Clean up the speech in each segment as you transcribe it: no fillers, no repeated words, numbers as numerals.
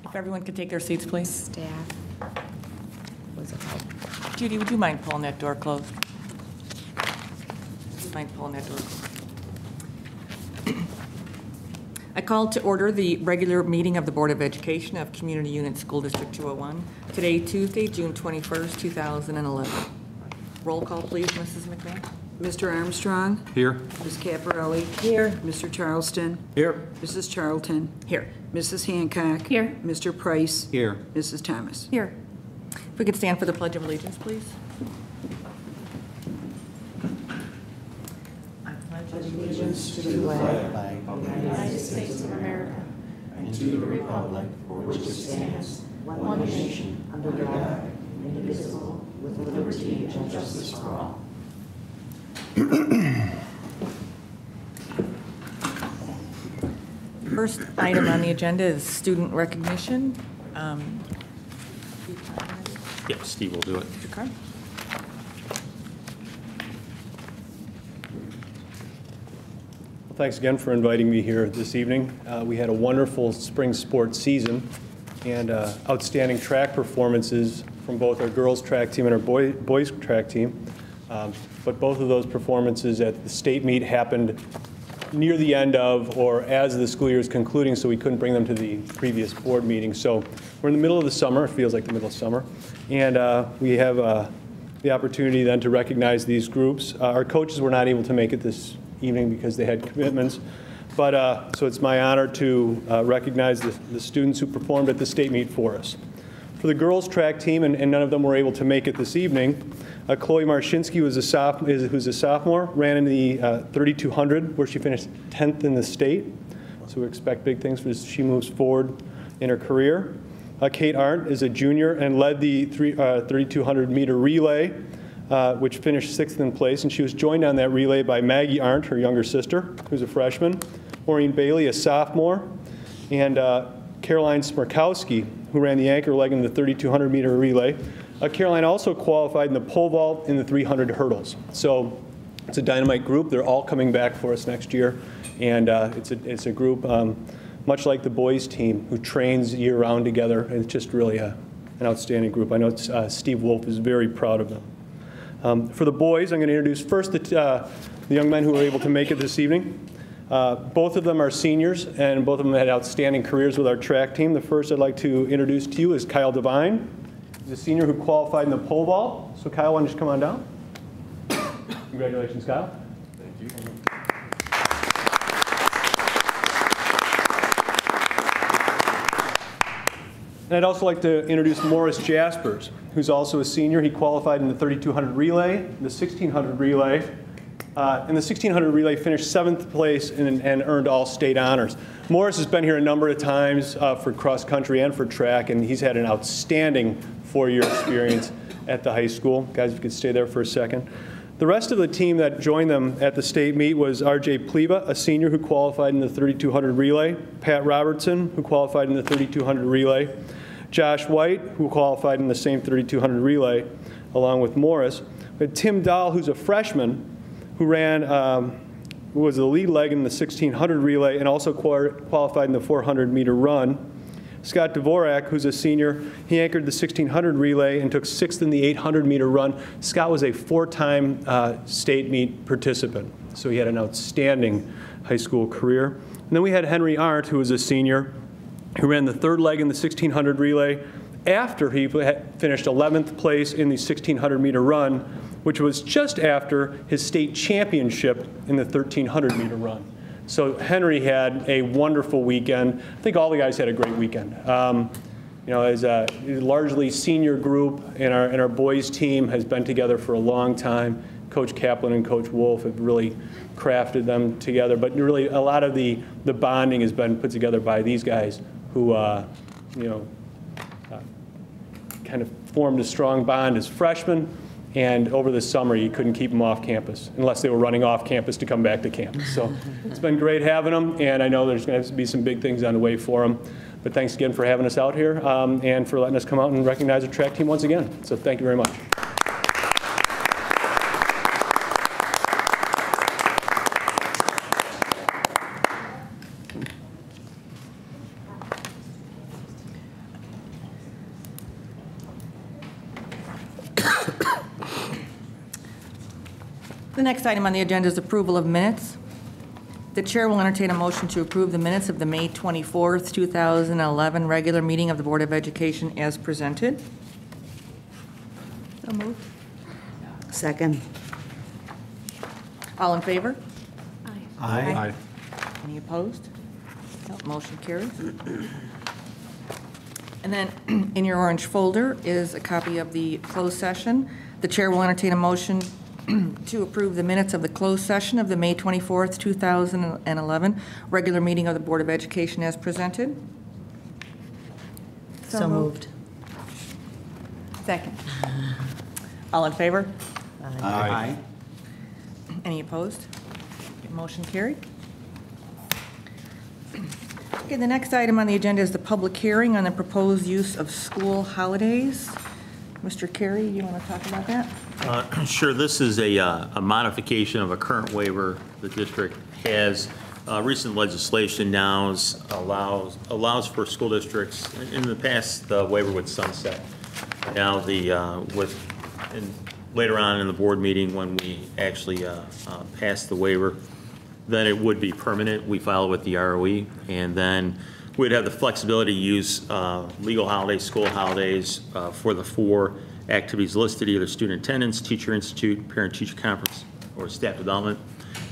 If everyone could take their seats, please. Staff. Was it help? Judy, would you mind pulling that door closed? Would you mind pulling that door closed? I call to order the regular meeting of the Board of Education of Community Unit School District 201, today, Tuesday, June 21st, 2011. Roll call, please, Mrs. McMahon. Mr. Armstrong? Here. Ms. Caparelli? Here. Mr. Charleston? Here. Mrs. Charlton? Here. Mrs. Hancock? Here. Mr. Price? Here. Mrs. Thomas? Here. If we could stand for the Pledge of Allegiance, please. Allegiance to the flag of the United States of America and to the republic for which it stands, one nation, under God, indivisible, with liberty and justice for all. First item on the agenda is student recognition. Yep, Steve will do it. Okay. Thanks again for inviting me here this evening. We had a wonderful spring sports season and outstanding track performances from both our girls track team and our boys track team. But both of those performances at the state meet happened near the end of or as the school year is concluding, so we couldn't bring them to the previous board meeting. So we're in the middle of the summer, it feels like the middle of summer, and we have the opportunity then to recognize these groups. Our coaches were not able to make it this evening because they had commitments. But so it's my honor to recognize the students who performed at the state meet for us. For the girls track team, and none of them were able to make it this evening, Chloe Marshinsky, who's a sophomore, ran in the 3200, where she finished 10th in the state. So we expect big things as she moves forward in her career. Kate Arndt is a junior and led the 3200 meter relay, which finished 6th in place, and she was joined on that relay by Maggie Arndt, her younger sister, who's a freshman, Maureen Bailey, a sophomore, and Caroline Smirkowski, who ran the anchor leg in the 3200 meter relay. Caroline also qualified in the pole vault in the 300 hurdles. So it's a dynamite group. They're all coming back for us next year, and it's a group much like the boys team who trains year-round together, and it's just really an outstanding group. I know Steve Wolf is very proud of them. For the boys, I'm going to introduce first the young men who were able to make it this evening. Both of them are seniors, and both of them had outstanding careers with our track team. The first I'd like to introduce to you is Kyle Devine. He's a senior who qualified in the pole vault. So Kyle, why don't you just come on down? Congratulations, Kyle. Thank you. And I'd also like to introduce Morris Jaspers, who's also a senior. He qualified in the 3200 relay, the 1600 relay. In the 1600 relay, finished 7th place and earned all state honors. Morris has been here a number of times for cross country and for track, and he's had an outstanding 4-year experience at the high school. Guys, if you could stay there for a second. The rest of the team that joined them at the state meet was R.J. Pleva, a senior who qualified in the 3200 relay, Pat Robertson, who qualified in the 3200 relay, Josh White, who qualified in the same 3200 relay, along with Morris. We had Tim Dahl, who's a freshman, who ran, who was the lead leg in the 1600 relay and also qualified in the 400 meter run. Scott Dvorak, who's a senior, he anchored the 1600 relay and took 6th in the 800 meter run. Scott was a 4-time state meet participant, so he had an outstanding high school career. And then we had Henry Arndt, who was a senior, who ran the 3rd leg in the 1600 relay after he finished 11th place in the 1600 meter run, which was just after his state championship in the 1300 meter run. So Henry had a wonderful weekend. I think all the guys had a great weekend. You know, as a largely senior group, and our boys team has been together for a long time. Coach Kaplan and Coach Wolf have really crafted them together, but really a lot of the bonding has been put together by these guys who, you know, kind of formed a strong bond as freshmen. And over the summer, you couldn't keep them off campus unless they were running off campus to come back to campus. So it's been great having them, and I know there's going to have to be some big things on the way for them. But thanks again for having us out here and for letting us come out and recognize the track team once again. So thank you very much. The next item on the agenda is approval of minutes. The chair will entertain a motion to approve the minutes of the May 24th, 2011 regular meeting of the Board of Education as presented. So moved. Second. All in favor? Aye. Any opposed? No, motion carries. And then in your orange folder is a copy of the closed session. The chair will entertain a motion to approve the minutes of the closed session of the May 24th, 2011 regular meeting of the Board of Education as presented. So moved. Second. All in favor? Aye. Any opposed? Motion carried. Okay, the next item on the agenda is the public hearing on the proposed use of school holidays. Mr. Carey, you want to talk about that? Sure, this is a modification of a current waiver the district has. Recent legislation now allows for school districts, in the past, the waiver would sunset. Now, later on in the board meeting, when we actually pass the waiver, then it would be permanent. We file it with the ROE, and then we'd have the flexibility to use legal holidays, school holidays for the 4 activities listed, either student attendance, teacher institute, parent-teacher conference, or staff development.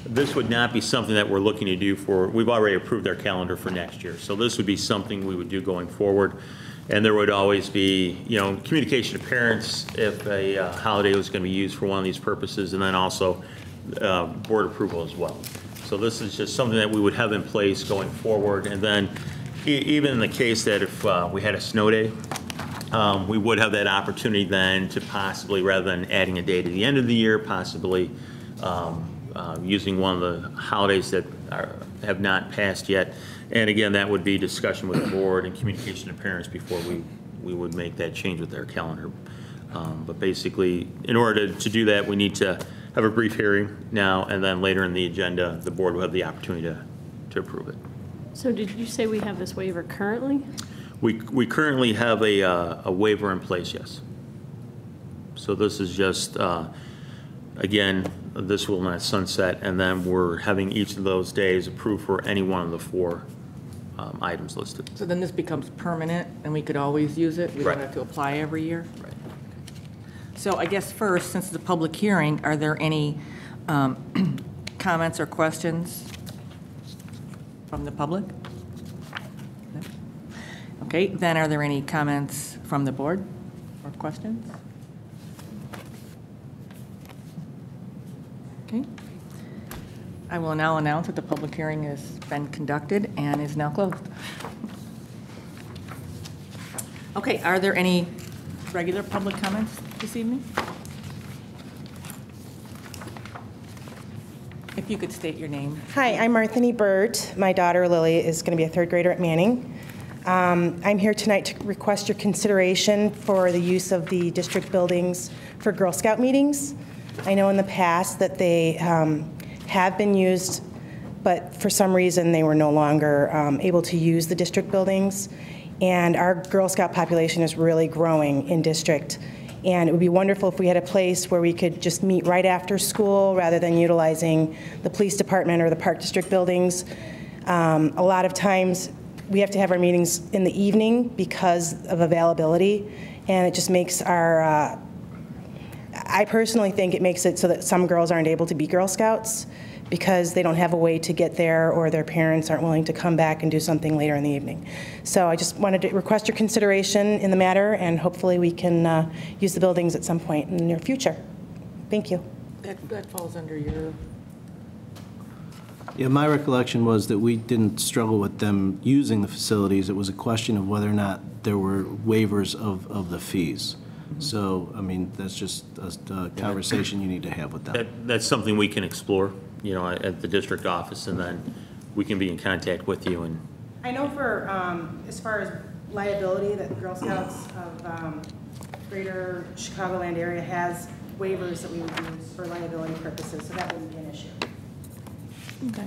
This would not be something that we're looking to do we've already approved our calendar for next year. So this would be something we would do going forward. And there would always be, communication to parents if a holiday was going to be used for one of these purposes, and then also board approval as well. So this is just something that we would have in place going forward. And then even in the case that if we had a snow day, we would have that opportunity then to possibly, rather than adding a day to the end of the year, possibly using one of the holidays that have not passed yet. And again, that would be discussion with the board and communication to parents before we would make that change with their calendar. But basically, in order to do that, we need to have a brief hearing now, and then later in the agenda, the board will have the opportunity to approve it. So did you say we have this waiver currently? We currently have a waiver in place, yes. So this is just, again, this will not sunset, and then we're having each of those days approved for any one of the 4 items listed. So then this becomes permanent, and we could always use it? We Right. don't have to apply every year? Right. So I guess first, since it's a public hearing, are there any comments or questions from the public? No? Okay, then are there any comments from the board or questions? Okay. I will now announce that the public hearing has been conducted and is now closed. Okay, are there any regular public comments this evening? If you could state your name. Hi, I'm Marthany Burt. My daughter Lily is going to be a 3rd grader at Manning. I'm here tonight to request your consideration for the use of the district buildings for Girl Scout meetings. I know in the past that they have been used, but for some reason they were no longer able to use the district buildings. And our Girl Scout population is really growing in district. And it would be wonderful if we had a place where we could just meet right after school rather than utilizing the police department or the park district buildings. A lot of times we have to have our meetings in the evening because of availability, and it just makes our, I personally think it makes it so that some girls aren't able to be Girl Scouts because they don't have a way to get there, or their parents aren't willing to come back and do something later in the evening. So I just wanted to request your consideration in the matter, and hopefully we can use the buildings at some point in the near future. Thank you. That falls under your, Yeah, my recollection was that we didn't struggle with them using the facilities. It was a question of whether or not there were waivers of the fees. So, I mean, that's just a conversation you need to have with them. That's something we can explore, at the district office, and then we can be in contact with you. And I know for, as far as liability, that the Girl Scouts of Greater Chicagoland area has waivers that we would use for liability purposes, so that wouldn't be an issue. okay.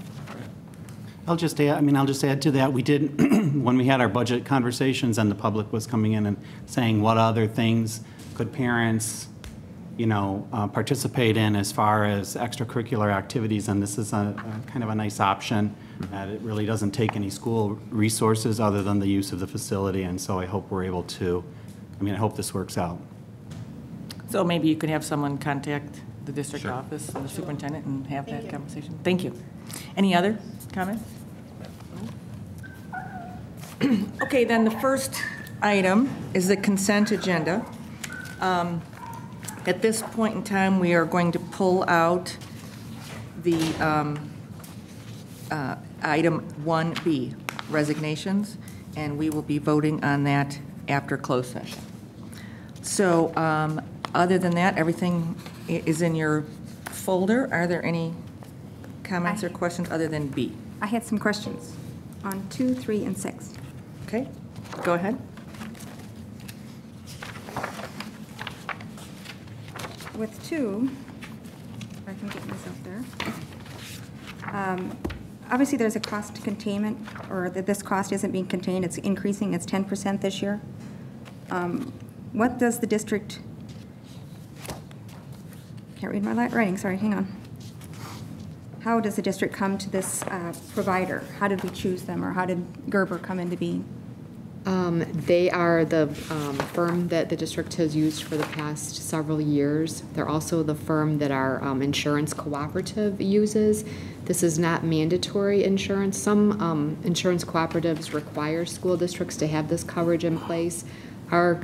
I'll just add to that. We did, when we had our budget conversations and the public was coming in and saying what other things could parents participate in as far as extracurricular activities, and this is a kind of a nice option. It really doesn't take any school resources other than the use of the facility, and so I hope we're able to, I hope this works out. So maybe you could have someone contact the district office and the superintendent and have that conversation. Thank you. Any other comments? Okay, then the first item is the consent agenda. At this point in time, we are going to pull out the item 1B, resignations, and we will be voting on that after closed session. So other than that, everything is in your folder. Are there any comments or questions other than B? I had some questions on 2, 3, and 6. Okay, go ahead. With 2, if I can get myself there. Obviously, there's a cost containment, or that this cost isn't being contained, it's increasing, it's 10% this year. What does the district, can't read my writing, sorry, hang on. How does the district come to this provider? How did we choose them, or how did Gerber come into being? They are the firm that the district has used for the past several years. They're also the firm that our insurance cooperative uses. This is not mandatory insurance. Some insurance cooperatives require school districts to have this coverage in place. Our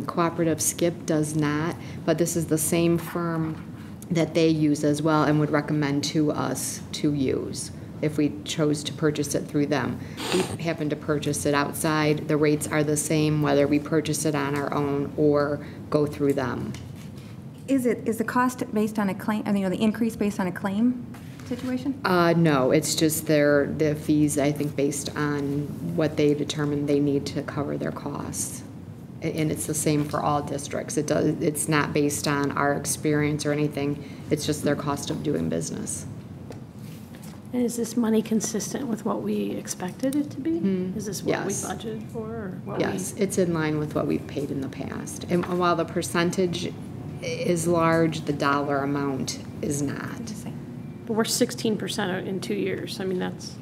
cooperative, SKIP, does not, but this is the same firm that they use as well and would recommend to us to use if we chose to purchase it through them. We happen to purchase it outside. The rates are the same whether we purchase it on our own or go through them. Is the cost based on a claim, the increase based on a claim situation? No, it's just the fees, I think, based on what they determine they need to cover their costs. And it's the same for all districts. It's not based on our experience or anything. It's just their cost of doing business. And is this money consistent with what we expected it to be? Is this what we Yes. budgeted for? Or what Yes, it's in line with what we've paid in the past. And while the percentage is large, the dollar amount is not. But we're 16% in 2 years. I mean, that's,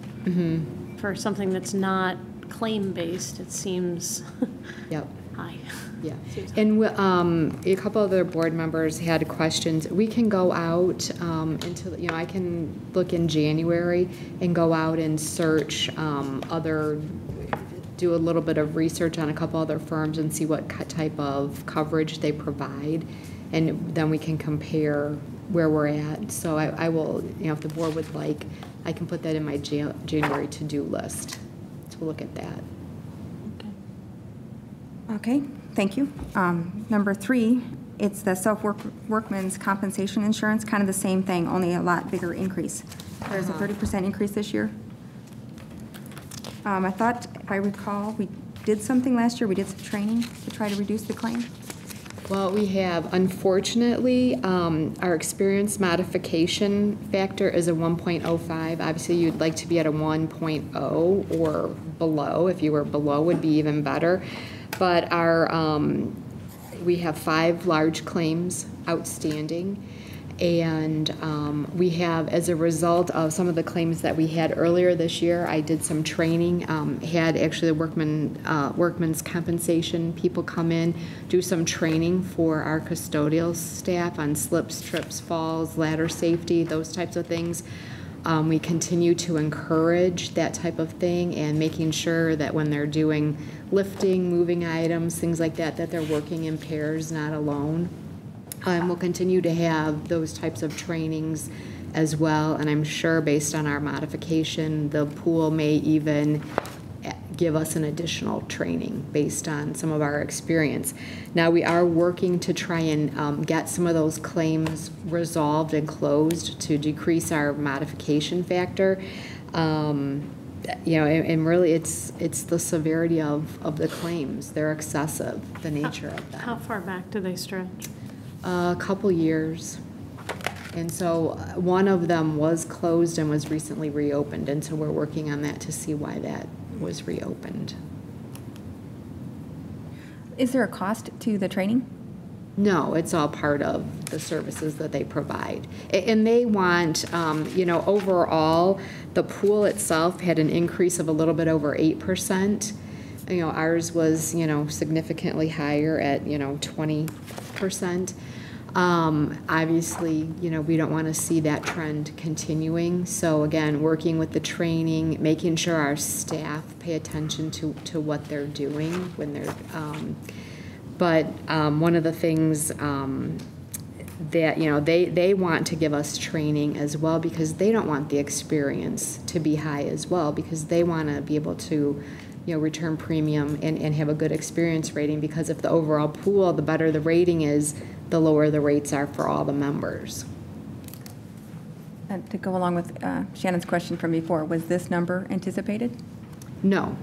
for something that's not claim-based, it seems Yep. high. Yeah, and a couple of their board members had questions. We can go out into, I can look in January and go out and search do a little bit of research on a couple other firms and see what type of coverage they provide, and then we can compare where we're at. So I will, if the board would like, I can put that in my January to-do list to look at that. Okay, thank you. Number 3, it's the self-workman's compensation insurance, kind of the same thing, only a lot bigger increase. There's a 30% increase this year. I thought, if I recall, we did something last year, we did some training to try to reduce the claim. Well, we have, unfortunately, our experience modification factor is a 1.05. Obviously, you'd like to be at a 1.0 or below. If you were below, would be even better. But we have 5 large claims outstanding, and we have, as a result of some of the claims that we had earlier this year, I did some training, had actually the workman's compensation people come in, do some training for our custodial staff on slips, trips, falls, ladder safety, those types of things. We continue to encourage that type of thing and making sure that when they're doing lifting, moving items, things like that, that they're working in pairs, not alone. We'll continue to have those types of trainings as well, and I'm sure based on our modification, the pool may even give us an additional training based on some of our experience. Now, we are working to try and get some of those claims resolved and closed to decrease our modification factor. And really it's the severity of the claims. They're excessive, the nature of them. How far back do they stretch? A couple years. And so one of them was closed and was recently reopened, and so we're working on that to see why that was reopened. Is there a cost to the training? No, it's all part of the services that they provide. And they want, overall, the pool itself had an increase of a little bit over 8%. Ours was, significantly higher at, 20%. Obviously, we don't want to see that trend continuing. So again, working with the training, making sure our staff pay attention to what they're doing when they're, but one of the things that, they want to give us training as well because they don't want the experience to be high as well because they want to be able to, return premium and have a good experience rating because if the overall pool, the better the rating is, the lower the rates are for all the members. And to go along with Shannon's question from before, was this number anticipated? No,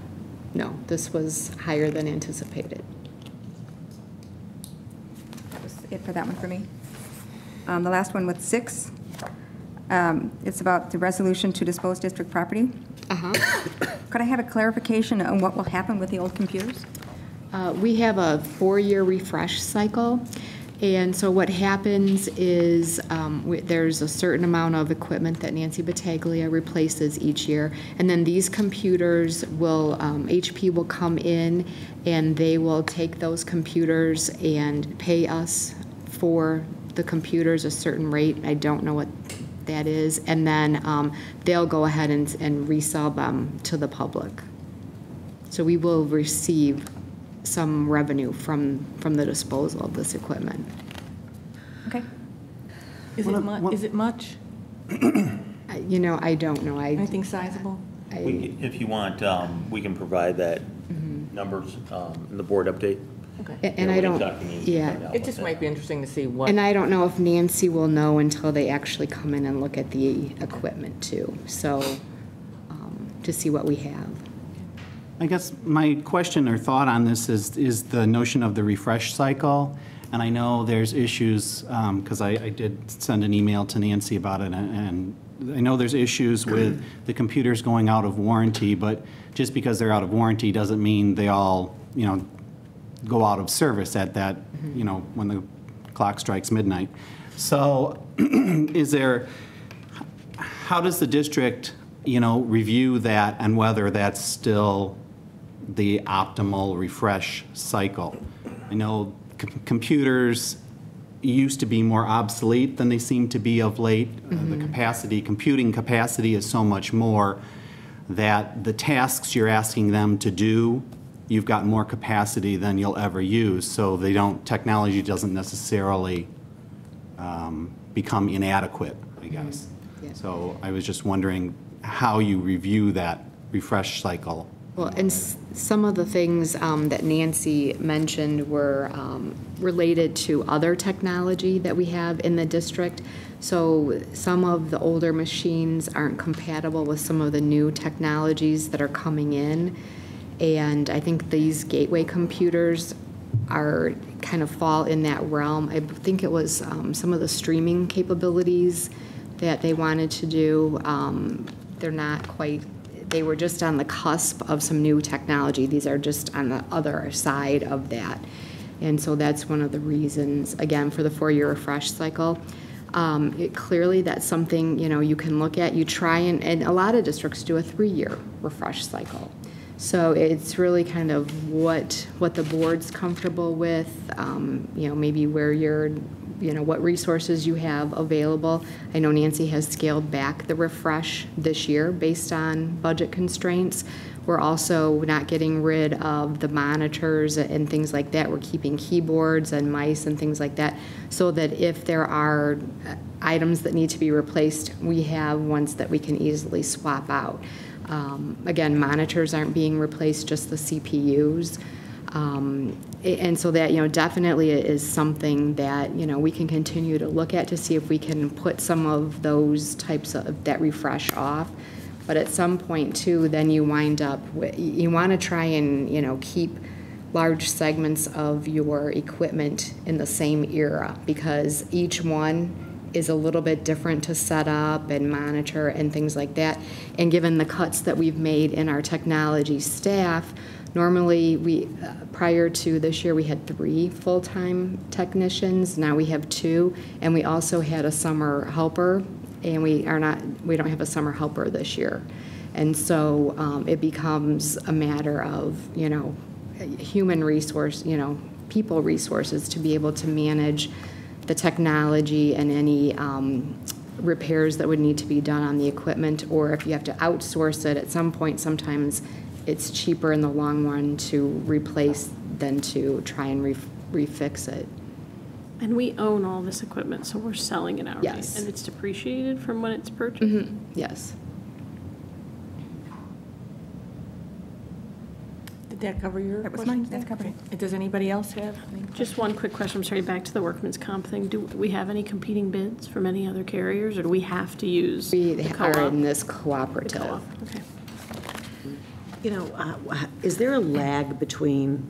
this was higher than anticipated. That was it for that one for me. The last one with 6, it's about the resolution to dispose district property. Could I have a clarification on what will happen with the old computers? We have a 4-year refresh cycle. And so what happens is there's a certain amount of equipment that Nancy Battaglia replaces each year. And then these computers will, HP will come in and they will take those computers and pay us for the computers a certain rate. I don't know what that is. And then they'll go ahead and resell them to the public. So we will receive some revenue from the disposal of this equipment. Okay. Is it much? I don't know. Anything sizable? If you want, we can provide that numbers in the board update. Okay. And I don't, It just might be interesting to see what. and I don't know if Nancy will know until they actually come in and look at the equipment too. So to see what we have. I guess my question or thought on this is the notion of the refresh cycle. And I know there's issues, because I did send an email to Nancy about it, and I know there's issues with the computers going out of warranty, but just because they're out of warranty doesn't mean they all, go out of service at that, when the clock strikes midnight. So how does the district, review that and whether that's still the optimal refresh cycle? I know computers used to be more obsolete than they seem to be of late. The computing capacity is so much more that the tasks you're asking them to do, you've got more capacity than you'll ever use. So technology doesn't necessarily become inadequate, I guess. Yeah. So I was just wondering how you review that refresh cycle. Well, and some of the things that Nancy mentioned were related to other technology that we have in the district. So some of the older machines aren't compatible with some of the new technologies that are coming in. And I think these gateway computers are kind of fall in that realm. I think it was some of the streaming capabilities that they wanted to do. They're not quite, they were just on the cusp of some new technology. These are just on the other side of that. And so that's one of the reasons, again, for the 4-year refresh cycle. Clearly that's something, you can look at. You try and a lot of districts do a 3-year refresh cycle. So it's really kind of what the board's comfortable with, maybe where you're, what resources you have available. I know Nancy has scaled back the refresh this year based on budget constraints. We're also not getting rid of the monitors and things like that. We're keeping keyboards and mice and things like that so that if there are items that need to be replaced, we have ones that we can easily swap out. Again, monitors aren't being replaced, just the CPUs. And so that, definitely is something that, we can continue to look at to see if we can put some of those types of that refresh off. But at some point, too, then you wind up, you want to try and, keep large segments of your equipment in the same era because each one is a little bit different to set up and monitor and things like that. And given the cuts that we've made in our technology staff, normally prior to this year, we had 3 full-time technicians. Now we have 2, and we also had a summer helper, and we don't have a summer helper this year. And so it becomes a matter of, human resource, people resources to be able to manage the technology and any repairs that would need to be done on the equipment, or if you have to outsource it at some point, sometimes it's cheaper in the long run to replace than to try and refix it. And we own all this equipment, so we're selling it out. Yes. And it's depreciated from when it's purchased? Mm-hmm. Yes. Did that cover your That was question? mine. That's covered. Does anybody else have any? Just one quick question, I'm sorry, back to the workman's comp thing. Do we have any competing bids from any other carriers, or do we have to use We the are co-op? in this The cooperative. co-op, okay. Is there a lag between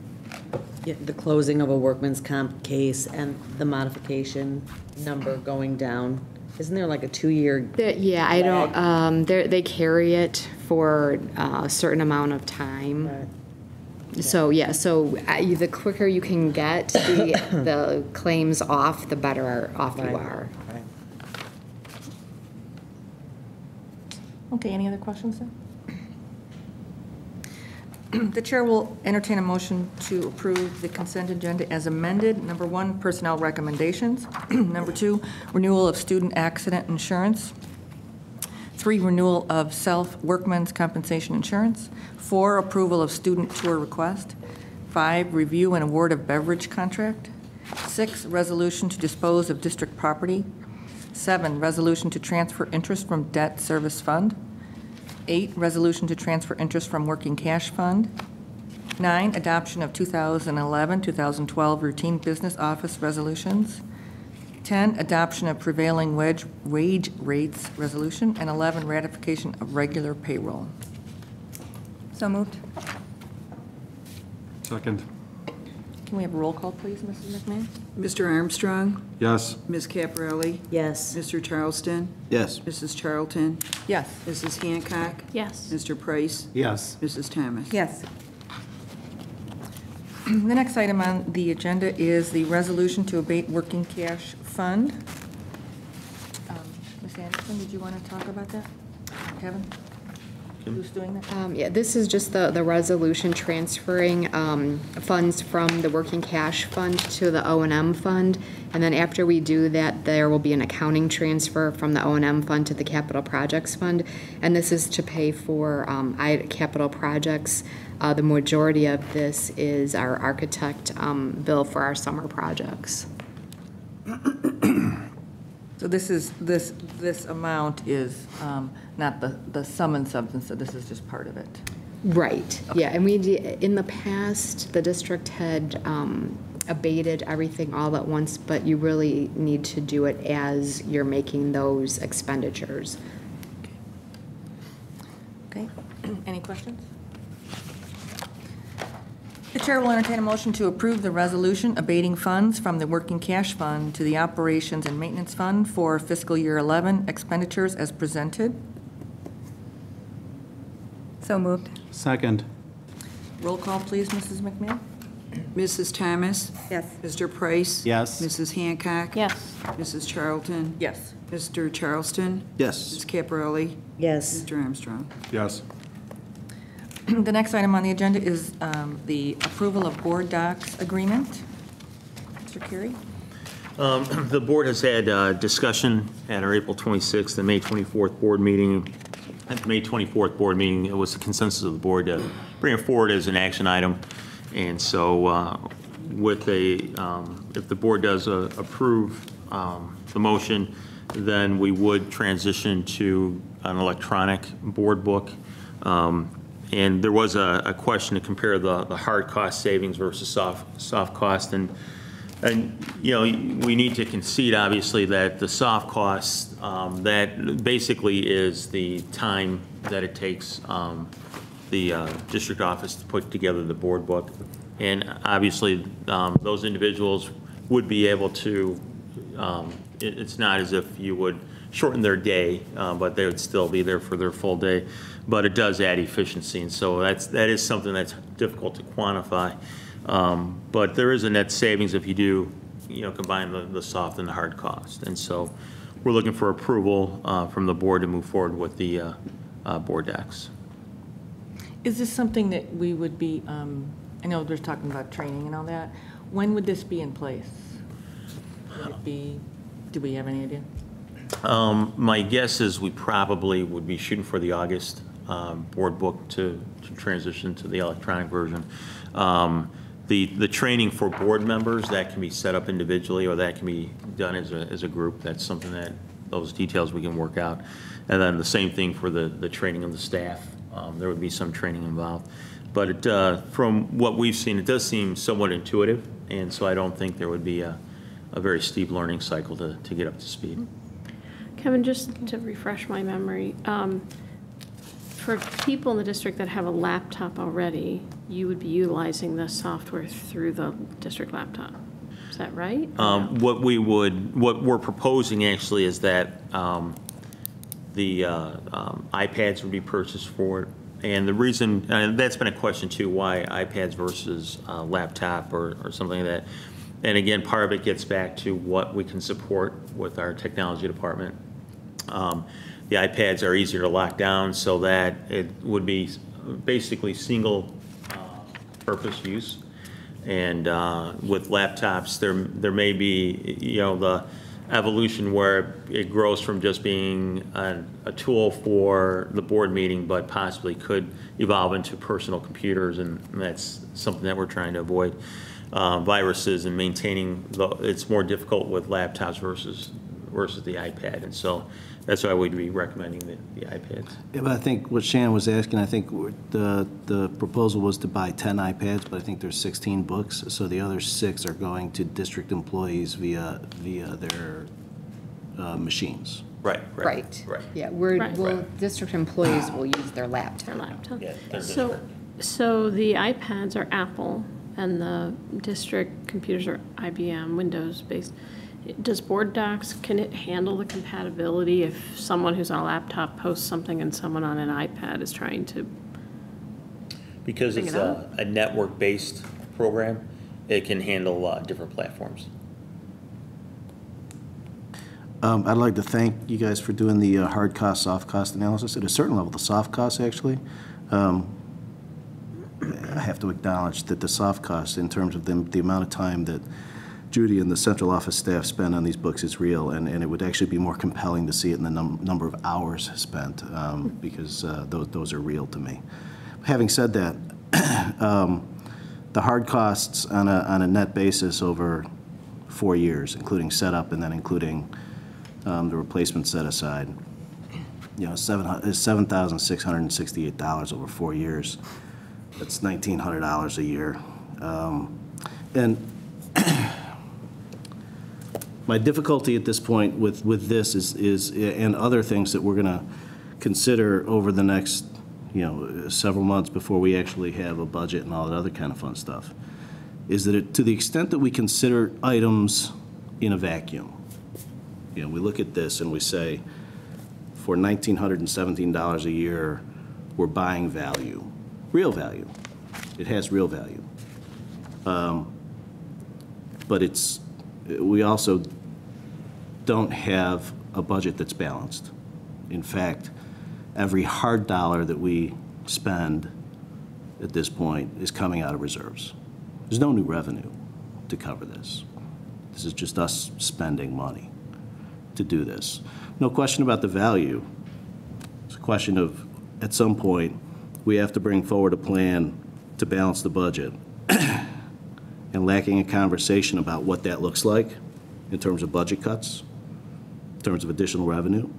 the closing of a workman's comp case and the modification number going down? Isn't there like a 2-year? Yeah, I don't, they carry it for a certain amount of time. Right. So, yeah, the quicker you can get the claims off, the better off you Right. are. Right. Okay, any other questions then? The chair will entertain a motion to approve the consent agenda as amended. Number 1, personnel recommendations. Number 2, renewal of student accident insurance. 3, renewal of self-workman's compensation insurance. 4, approval of student tour request. 5, review and award of beverage contract. 6, resolution to dispose of district property. 7, resolution to transfer interest from debt service fund. 8, resolution to transfer interest from working cash fund. 9, adoption of 2011-2012 routine business office resolutions. 10, adoption of prevailing wage rates resolution. And 11, ratification of regular payroll. So moved. Second. Can we have a roll call, please, Mrs. McMahon? Mr. Armstrong? Yes. Ms. Caparelli? Yes. Mr. Charleston? Yes. Mrs. Charlton? Yes. Mrs. Hancock? Yes. Mr. Price? Yes. Mrs. Thomas? Yes. The next item on the agenda is the resolution to abate working cash fund. Ms. Anderson, did you want to talk about that? Kevin? Who's doing that? Yeah, this is just the resolution transferring funds from the working cash fund to the O&M fund. And then after we do that, there will be an accounting transfer from the O&M fund to the capital projects fund. And this is to pay for capital projects. The majority of this is our architect bill for our summer projects. So this amount is not the sum and substance, so this is just part of it. Right, yeah, and in the past, the district had abated everything all at once, but you really need to do it as you're making those expenditures. Okay, any questions? The chair will entertain a motion to approve the resolution abating funds from the working cash fund to the operations and maintenance fund for fiscal year 11 expenditures as presented. So moved. Second. Roll call, please, Mrs. McMahon. Mrs. Thomas? Yes. Mr. Price? Yes. Mrs. Hancock? Yes. Mrs. Charlton? Yes. Mr. Charleston? Yes. Ms. Caparelli? Yes. Mr. Armstrong? Yes. The next item on the agenda is the approval of board docs agreement. Mr. Carey? The board has had discussion at our April 26th and May 24th board meeting. At the May 24th board meeting, it was the consensus of the board to bring it forward as an action item. And so if the board does approve the motion, then we would transition to an electronic board book. And there was a question to compare the hard cost savings versus soft cost. And you know, we need to concede, obviously, that the soft cost, that basically is the time that it takes the district office to put together the board book. And obviously, those individuals would be able to it's not as if you would shorten their day, but they would still be there for their full day. But it does add efficiency, and so that is something that's difficult to quantify. But there is a net savings if you do, combine the soft and the hard cost. And so we're looking for approval from the board to move forward with the board decks. Is this something that we would be, I know there's talking about training and all that. When would this be in place? Would it be, do we have any idea? My guess is we probably would be shooting for the August board book to transition to the electronic version. The training for board members, that can be set up individually or that can be done as a group. That's something that, those details we can work out. And then the same thing for the training of the staff. There would be some training involved. But from what we've seen, it does seem somewhat intuitive, and so I don't think there would be a very steep learning cycle to get up to speed. Kevin, just to refresh my memory, for people in the district that have a laptop already, you would be utilizing the software through the district laptop. Is that right? What we're proposing actually is that the iPads would be purchased for it. And the reason, and that's been a question too, why iPads versus laptop or something like that. And again, part of it gets back to what we can support with our technology department. The iPads are easier to lock down so that it would be basically single purpose use. And with laptops, there may be, the evolution where it grows from just being a tool for the board meeting, but possibly could evolve into personal computers, and that's something that we're trying to avoid. Viruses and maintaining, it's more difficult with laptops versus the iPad, and so that's why we'd be recommending the iPads. Yeah, but I think what Shannon was asking, I think the proposal was to buy 10 iPads, but I think there's 16 books, so the other 6 are going to district employees via their machines. Right. Yeah, district employees will use their laptop. Yeah, they're So, different. so the iPads are Apple and the district computers are IBM, Windows-based. Does Board Docs, can it handle the compatibility if someone who's on a laptop posts something and someone on an iPad is trying to? Because it's a network-based program, it can handle different platforms. I'd like to thank you guys for doing the hard cost, soft cost analysis. At a certain level, the soft costs actually, I have to acknowledge that the soft costs in terms of the amount of time that Judy and the central office staff spend on these books is real, and it would actually be more compelling to see it in the number of hours spent, because those are real to me. Having said that, the hard costs on a net basis over 4 years, including setup and then including the replacement set aside, is $7,668 over 4 years. That's $1,900 a year, and my difficulty at this point with this is and other things that we're going to consider over the next several months before we actually have a budget and all that other kind of fun stuff, is that to the extent that we consider items in a vacuum, we look at this and we say, for $1,917 a year, we're buying value, real value. It has real value, but we also don't have a budget that's balanced. In fact, every hard dollar that we spend at this point is coming out of reserves. There's no new revenue to cover this. This is just us spending money to do this. No question about the value. It's a question of, at some point, we have to bring forward a plan to balance the budget. And lacking a conversation about what that looks like in terms of budget cuts, in terms of additional revenue,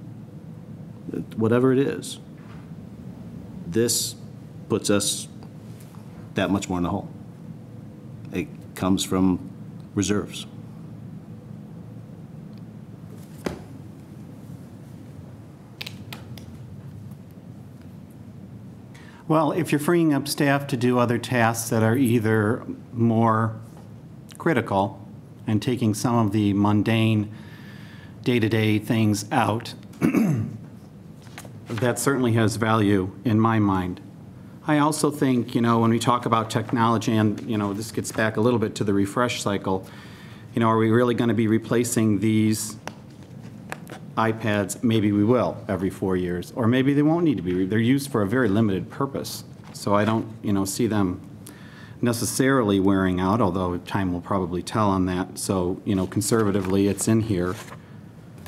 whatever it is, this puts us that much more in the hole. It comes from reserves. Well, if you're freeing up staff to do other tasks that are either more critical and taking some of the mundane day-to-day things out, that certainly has value in my mind. I also think, when we talk about technology, and, this gets back a little bit to the refresh cycle, are we really going to be replacing these iPads? Maybe we will every 4 years, or maybe they won't need to be. They're used for a very limited purpose. So I don't, see them necessarily wearing out, although time will probably tell on that. So, conservatively, it's in here.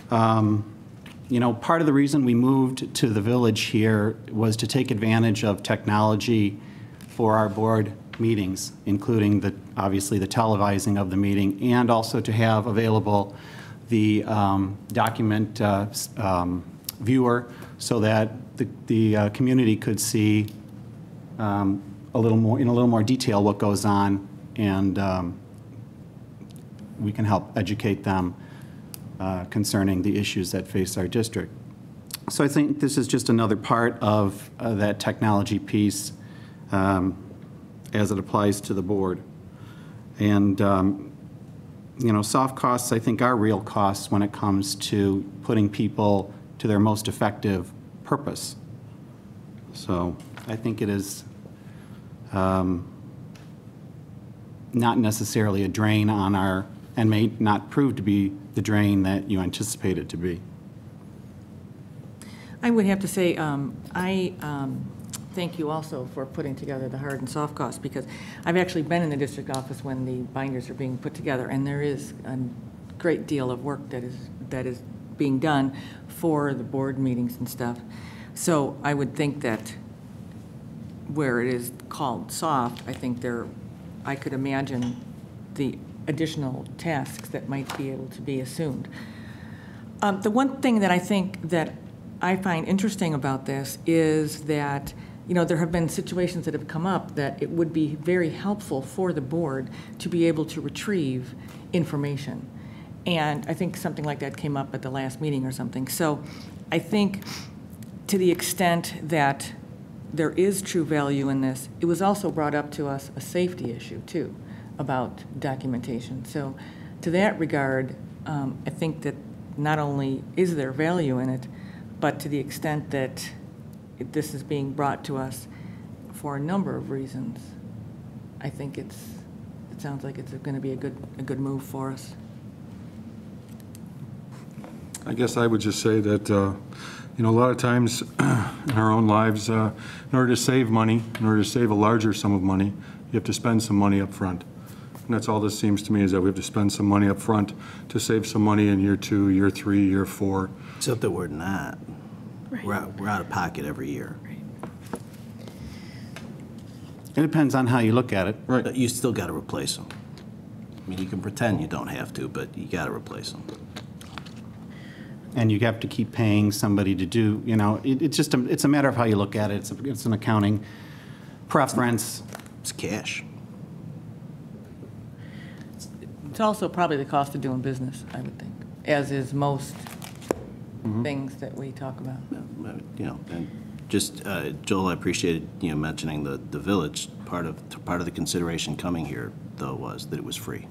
Part of the reason we moved to the Village here was to take advantage of technology for our board meetings, including obviously the televising of the meeting, and also to have available the document viewer so that the community could see in a little more detail what goes on, and we can help educate them concerning the issues that face our district. So I think this is just another part of that technology piece as it applies to the board. And, soft costs, I think, are real costs when it comes to putting people to their most effective purpose. So I think it is not necessarily a drain on and may not prove to be the drain that you anticipate it to be. I would have to say, I thank you also for putting together the hard and soft costs, because I've actually been in the district office when the binders are being put together, and there is a great deal of work that is being done for the board meetings and stuff. So I would think that where it is called soft, I could imagine the additional tasks that might be able to be assumed. The one thing that I think that I find interesting about this is that, there have been situations that have come up that it would be very helpful for the board to be able to retrieve information. And I think something like that came up at the last meeting or something. So I think to the extent that there is true value in this, it was also brought up to us a safety issue too about documentation. So to that regard, I think that not only is there value in it, but to the extent that this is being brought to us for a number of reasons, I think it sounds like it's going to be a good move for us. I guess I would just say that, a lot of times in our own lives, in order to save money, in order to save a larger sum of money, you have to spend some money up front. And that's all this seems to me, is that we have to spend some money up front to save some money in year 2, year 3, year 4. Except that we're not. Right. We're out of pocket every year. It depends on how you look at it. Right. But you still got to replace them. I mean, you can pretend you don't have to, but you got to replace them. And you have to keep paying somebody to do, it's a matter of how you look at it. It's an accounting preference. It's cash. It's also probably the cost of doing business, I would think, as is most things that we talk about. And just, Joel, I appreciated, mentioning the village. Part of the consideration coming here, though, was that it was free.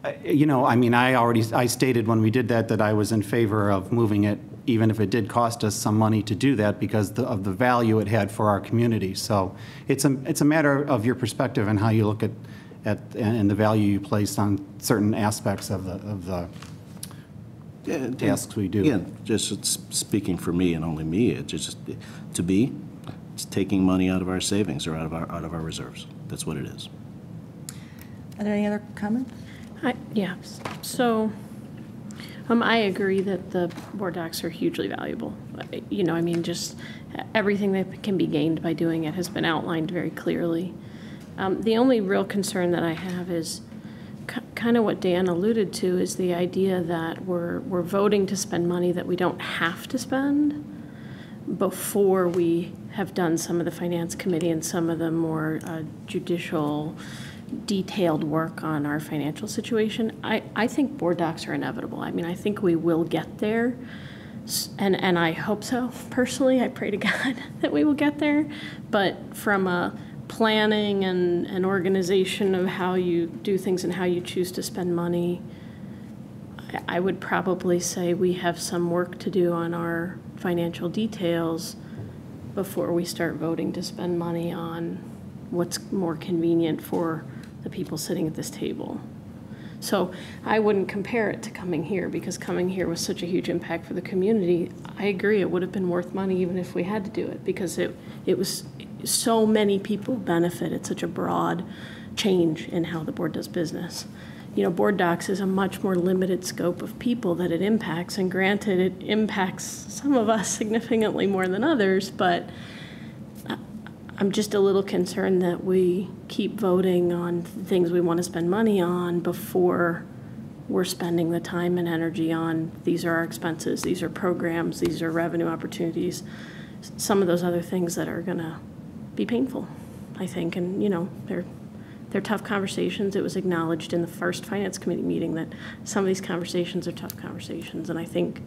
I stated when we did that I was in favor of moving it, even if it did cost us some money to do that, because of the value it had for our community. So it's a matter of your perspective and how you look at and the value you place on certain aspects of the tasks we do. Again, just speaking for me and only me, it's taking money out of our savings or out of our reserves. That's what it is. Are there any other comments? Yeah, so I agree that the board docs are hugely valuable. Just everything that can be gained by doing it has been outlined very clearly. The only real concern that I have is kind of what Dan alluded to, is the idea that we're voting to spend money that we don't have to spend before we have done some of the finance committee and some of the more judicial, detailed work on our financial situation. I think board docs are inevitable. I think we will get there, and I hope so. Personally, I pray to God that we will get there. But from a planning and an organization of how you do things and how you choose to spend money, I would probably say we have some work to do on our financial details before we start voting to spend money on what's more convenient for the people sitting at this table. So I wouldn't compare it to coming here, because coming here was such a huge impact for the community. I agree, it would have been worth money even if we had to do it, because it was so many people benefited, such a broad change in how the board does business. You know, board docs is a much more limited scope of people that it impacts, and granted, it impacts some of us significantly more than others, but I'm just a little concerned that we keep voting on things we want to spend money on before we're spending the time and energy on, these are our expenses, these are programs, these are revenue opportunities, some of those other things that are going to be painful, I think. And, you know, they're tough conversations. It was acknowledged in the first Finance Committee meeting that some of these conversations are tough conversations. And I think,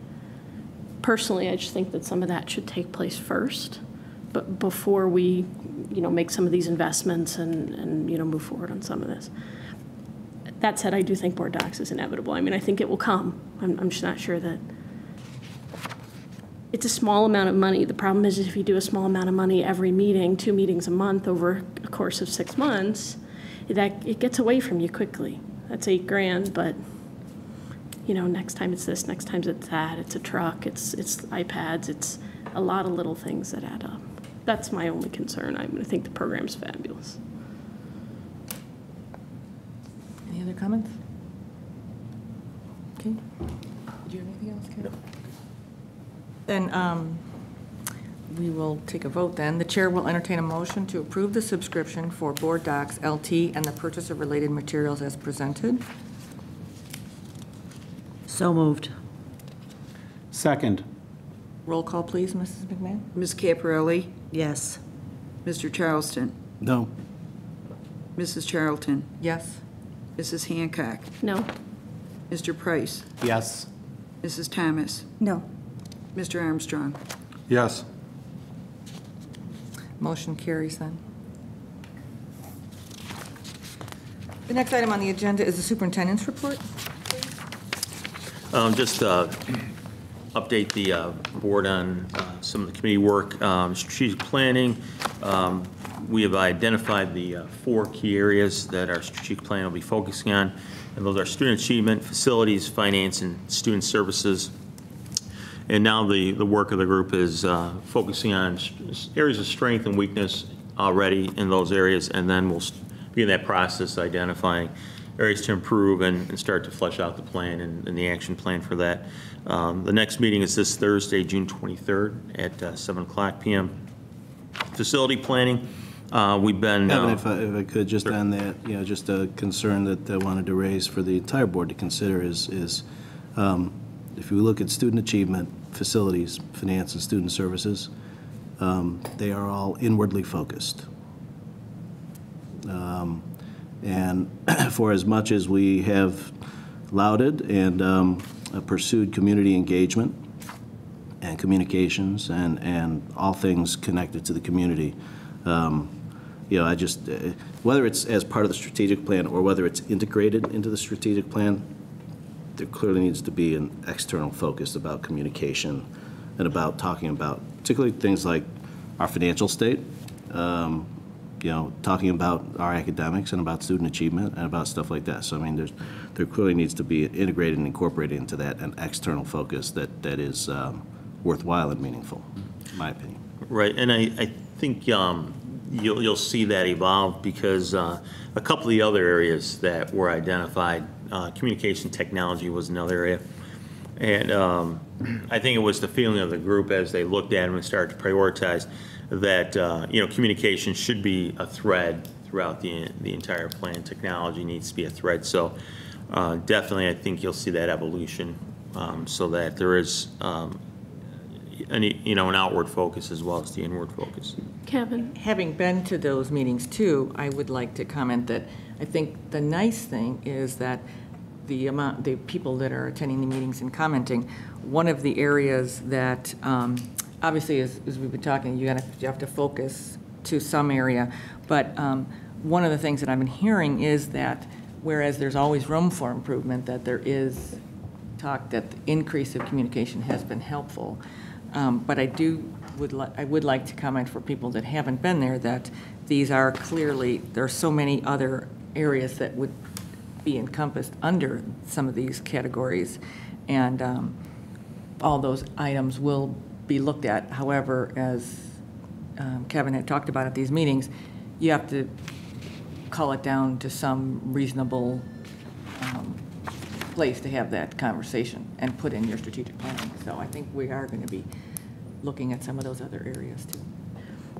personally, I just think that some of that should take place first, but before we, you know, make some of these investments and you know, move forward on some of this. That said, I do think board docs is inevitable. I mean, I think it will come. I'm just not sure that it's a small amount of money. The problem is if you do a small amount of money every meeting, 2 meetings a month over a course of 6 months, it gets away from you quickly. That's $8,000, but you know, next time it's this, next time it's that. It's a truck, it's iPads, it's a lot of little things that add up. That's my only concern. I think the program's fabulous. Any other comments? Okay. Do you have anything else, Karen? No. Then we will take a vote then. The chair will entertain a motion to approve the subscription for Board Docs LT and the purchase of related materials as presented. So moved. Second. Roll call, please, Mrs. McMahon. Ms. Caparelli? Yes. Mr. Charleston? No. Mrs. Charlton? Yes. Mrs. Hancock? No. Mr. Price? Yes. Mrs. Thomas? No. Mr. Armstrong? Yes. Motion carries then. The next item on the agenda is the superintendent's report. Just update the board on some of the committee work. Strategic planning, we have identified the 4 key areas that our strategic plan will be focusing on, and those are student achievement, facilities, finance, and student services. And now the work of the group is focusing on areas of strength and weakness already in those areas, and then we'll begin that process identifying areas to improve and start to flesh out the plan and the action plan for that. The next meeting is this Thursday, June 23rd at 7 o'clock p.m. Facility planning, we've been... Kevin, if I could, just on that, you know, just a concern that I wanted to raise for the entire board to consider is if you look at student achievement, facilities, finance, and student services, they are all inwardly focused. And for as much as we have lauded and pursued community engagement and communications and all things connected to the community, you know, I just, whether it's as part of the strategic plan or whether it's integrated into the strategic plan, there clearly needs to be an external focus about communication and about talking about particularly things like our financial state, you know, talking about our academics and about student achievement and about stuff like that. So, I mean, there clearly needs to be integrated and incorporated into that an external focus that is worthwhile and meaningful, in my opinion. Right, and I think you'll see that evolve because a couple of the other areas that were identified, communication technology was another area. And I think it was the feeling of the group as they looked at them and started to prioritize that you know, communication should be a thread throughout the entire plan. Technology needs to be a thread. So definitely, I think you'll see that evolution so that there is an outward focus as well as the inward focus. Kevin? Having been to those meetings too, I would like to comment that I think the nice thing is that the people that are attending the meetings and commenting, one of the areas that obviously, as we've been talking, you have to focus to some area. But one of the things that I've been hearing is that whereas there's always room for improvement, that there is talked that the increase of communication has been helpful. But I would like to comment for people that haven't been there that these are clearly, there are so many other areas that would be encompassed under some of these categories. And all those items will be looked at. However, as Kevin had talked about at these meetings, you have to cull it down to some reasonable place to have that conversation and put in your strategic planning. So I think we are going to be looking at some of those other areas too.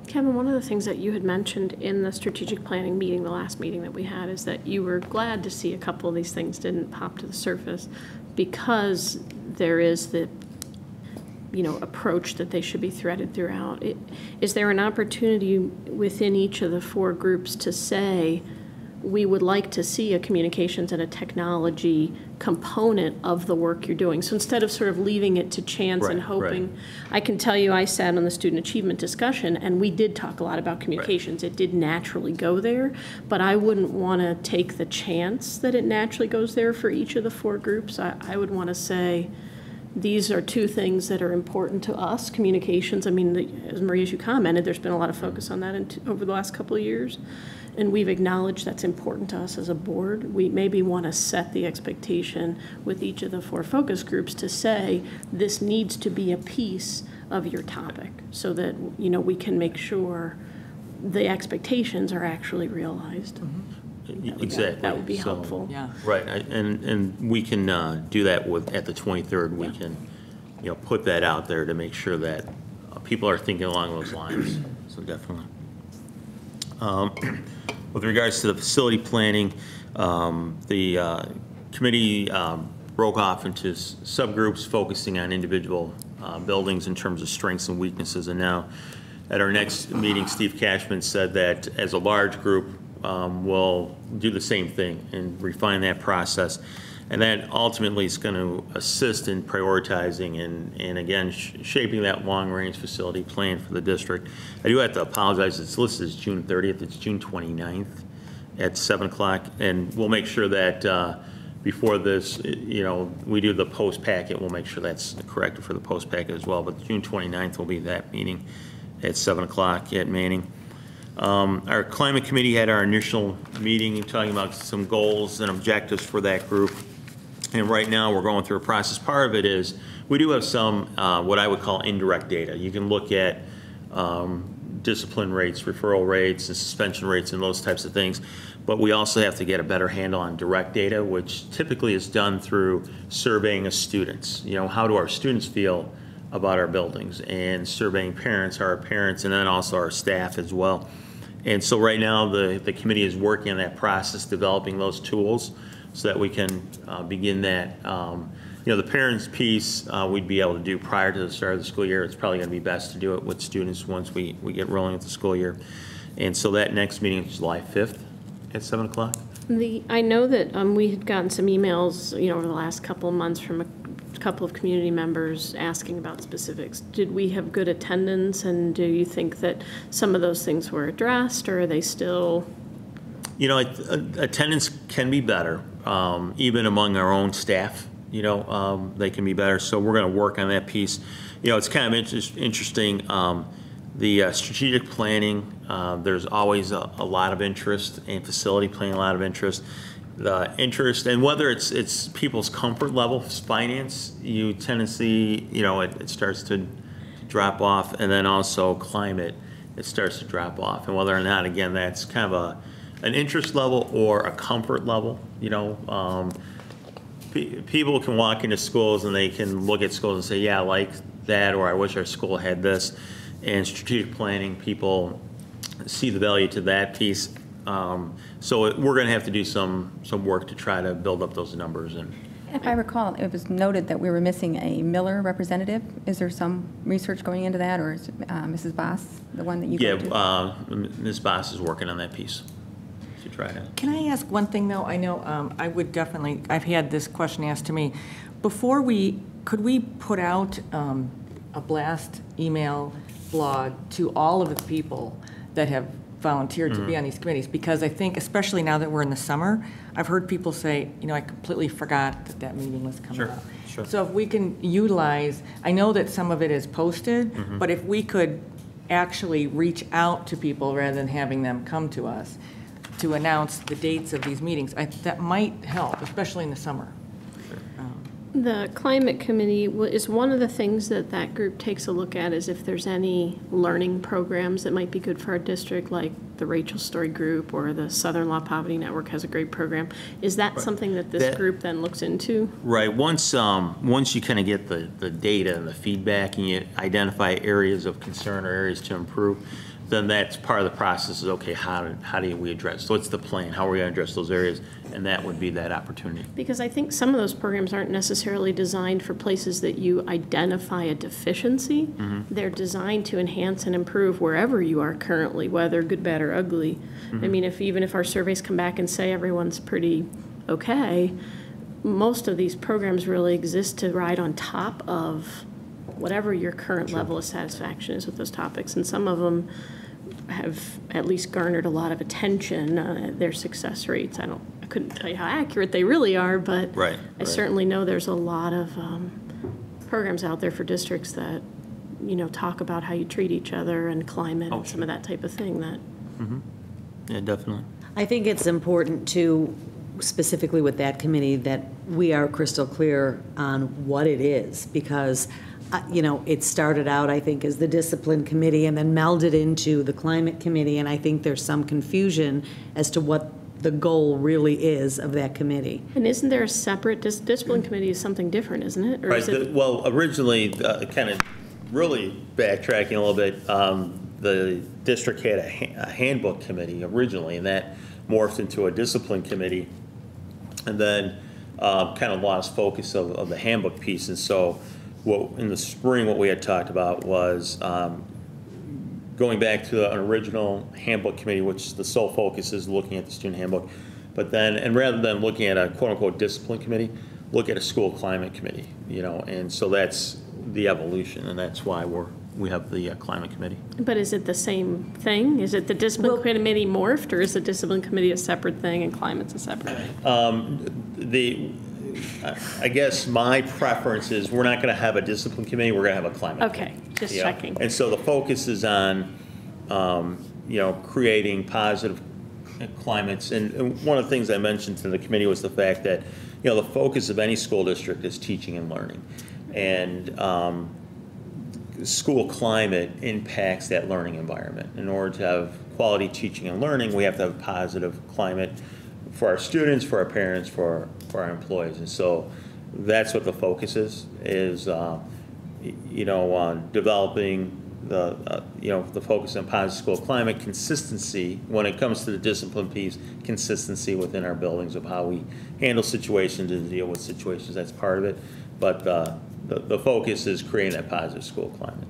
Kevin, one of the things that you had mentioned in the strategic planning meeting, the last meeting that we had, is that you were glad to see a couple of these things didn't pop to the surface because there is the approach that they should be threaded throughout. Is there an opportunity within each of the 4 groups to say, we would like to see a communications and a technology component of the work you're doing? So instead of sort of leaving it to chance and hoping, right. I can tell you I sat on the student achievement discussion and we did talk a lot about communications. Right. It did naturally go there, but I wouldn't want to take the chance that it naturally goes there for each of the 4 groups. I would want to say, these are 2 things that are important to us. Communications, I mean, as Maria, as you commented, there's been a lot of focus on that over the last couple of years. And we've acknowledged that's important to us as a board. We maybe want to set the expectation with each of the 4 focus groups to say, this needs to be a piece of your topic so that, we can make sure the expectations are actually realized. Mm-hmm. Exactly. That would be helpful. Yeah. Right, and we can do that at the 23rd. We can, put that out there to make sure that people are thinking along those lines. So definitely. With regards to the facility planning, the committee broke off into subgroups focusing on individual buildings in terms of strengths and weaknesses. And now at our next meeting, Steve Cashman said that as a large group, we'll do the same thing and refine that process. And that ultimately is going to assist in prioritizing and again, shaping that long-range facility plan for the district. I do have to apologize. It's listed as June 30th. It's June 29th at 7 o'clock. And we'll make sure that before this, we do the post packet. We'll make sure that's corrected for the post packet as well. But June 29th will be that meeting at 7 o'clock at Manning. Our climate committee had our initial meeting talking about some goals and objectives for that group. And right now we're going through a process. Part of it is we do have some what I would call indirect data. You can look at discipline rates, referral rates, and suspension rates and those types of things. But we also have to get a better handle on direct data, which typically is done through surveying of students. How do our students feel about our buildings, and surveying parents, our parents, and then also our staff as well. And so right now the committee is working on that process, developing those tools so that we can begin that. The parents piece we'd be able to do prior to the start of the school year. It's probably going to be best to do it with students once we get rolling with the school year. And so that next meeting is July 5th at 7 o'clock. I know that we had gotten some emails, over the last couple of months from a couple of community members asking about specifics. Did we have good attendance, and do you think that some of those things were addressed, or are they still? Attendance can be better, even among our own staff. They can be better. So we're going to work on that piece. It's kind of interesting. The strategic planning, there's always a lot of interest, and facility planning, a lot of interest. The interest, and whether it's people's comfort level, finance, you tend to see, it starts to drop off, and then also climate, it starts to drop off. And whether or not, again, that's kind of an interest level or a comfort level. People can walk into schools and they can look at schools and say, yeah, I like that, or I wish our school had this. And strategic planning, people see the value to that piece. So we're going to have to do some work to try to build up those numbers. And if I recall, it was noted that we were missing a Miller representative. Is there some research going into that, or is Mrs. Boss the one that you go to? Yeah, Ms. Boss is working on that piece to try to. Can I ask one thing, though? I know I've had this question asked to me. Could we put out a blast email blog to all of the people that have volunteered to be on these committees, because I think, especially now that we're in the summer, I've heard people say, I completely forgot that that meeting was coming Sure, up. sure. So if we can utilize, I know that some of it is posted, but if we could actually reach out to people rather than having them come to us to announce the dates of these meetings, that might help, especially in the summer. The climate committee is one of the things that that group takes a look at, is if there's any learning programs that might be good for our district, like the Rachel Story Group or the Southern Law Poverty Network has a great program. Is that something that this group then looks into? Right. Once you kind of get the data and the feedback and you identify areas of concern or areas to improve, then that's part of the process is, okay, how do we address? So what's the plan? How are we going to address those areas? And that would be that opportunity. Because I think some of those programs aren't necessarily designed for places that you identify a deficiency. They're designed to enhance and improve wherever you are currently, whether good, bad, or ugly. I mean, even if our surveys come back and say everyone's pretty okay, most of these programs really exist to ride on top of whatever your current level of satisfaction is with those topics. And some of them have at least garnered a lot of attention, their success rates. I couldn't tell you how accurate they really are, but I certainly know there's a lot of programs out there for districts that, talk about how you treat each other and climate and some of that type of thing that. Yeah, definitely. I think it's important to, specifically with that committee, that we are crystal clear on what it is, because it started out, I think, as the discipline committee and then melded into the climate committee, and I think there's some confusion as to what the goal really is of that committee. And isn't there a separate discipline committee? Is something different, isn't it? Or Right. is it? Well, originally, kind of really backtracking a little bit, the district had a handbook committee originally, and that morphed into a discipline committee, and then kind of lost focus of the handbook piece. And so in the spring, what we had talked about was going back to an original handbook committee, which the sole focus is looking at the student handbook, but then, and rather than looking at a quote-unquote discipline committee, look at a school climate committee, and so that's the evolution, and that's why we have the climate committee. But is it the same thing? Is it the discipline committee morphed, or is the discipline committee a separate thing and climate's a separate thing? I guess my preference is we're not going to have a discipline committee, we're going to have a climate committee. Okay, just checking. And so the focus is on, creating positive climates. And one of the things I mentioned to the committee was the fact that, the focus of any school district is teaching and learning. And school climate impacts that learning environment. In order to have quality teaching and learning, we have to have a positive climate for our students, for our parents, for our employees. And so that's what the focus is on developing the focus on positive school climate, consistency when it comes to the discipline piece, consistency within our buildings of how we handle situations and deal with situations. That's part of it. But the focus is creating that positive school climate.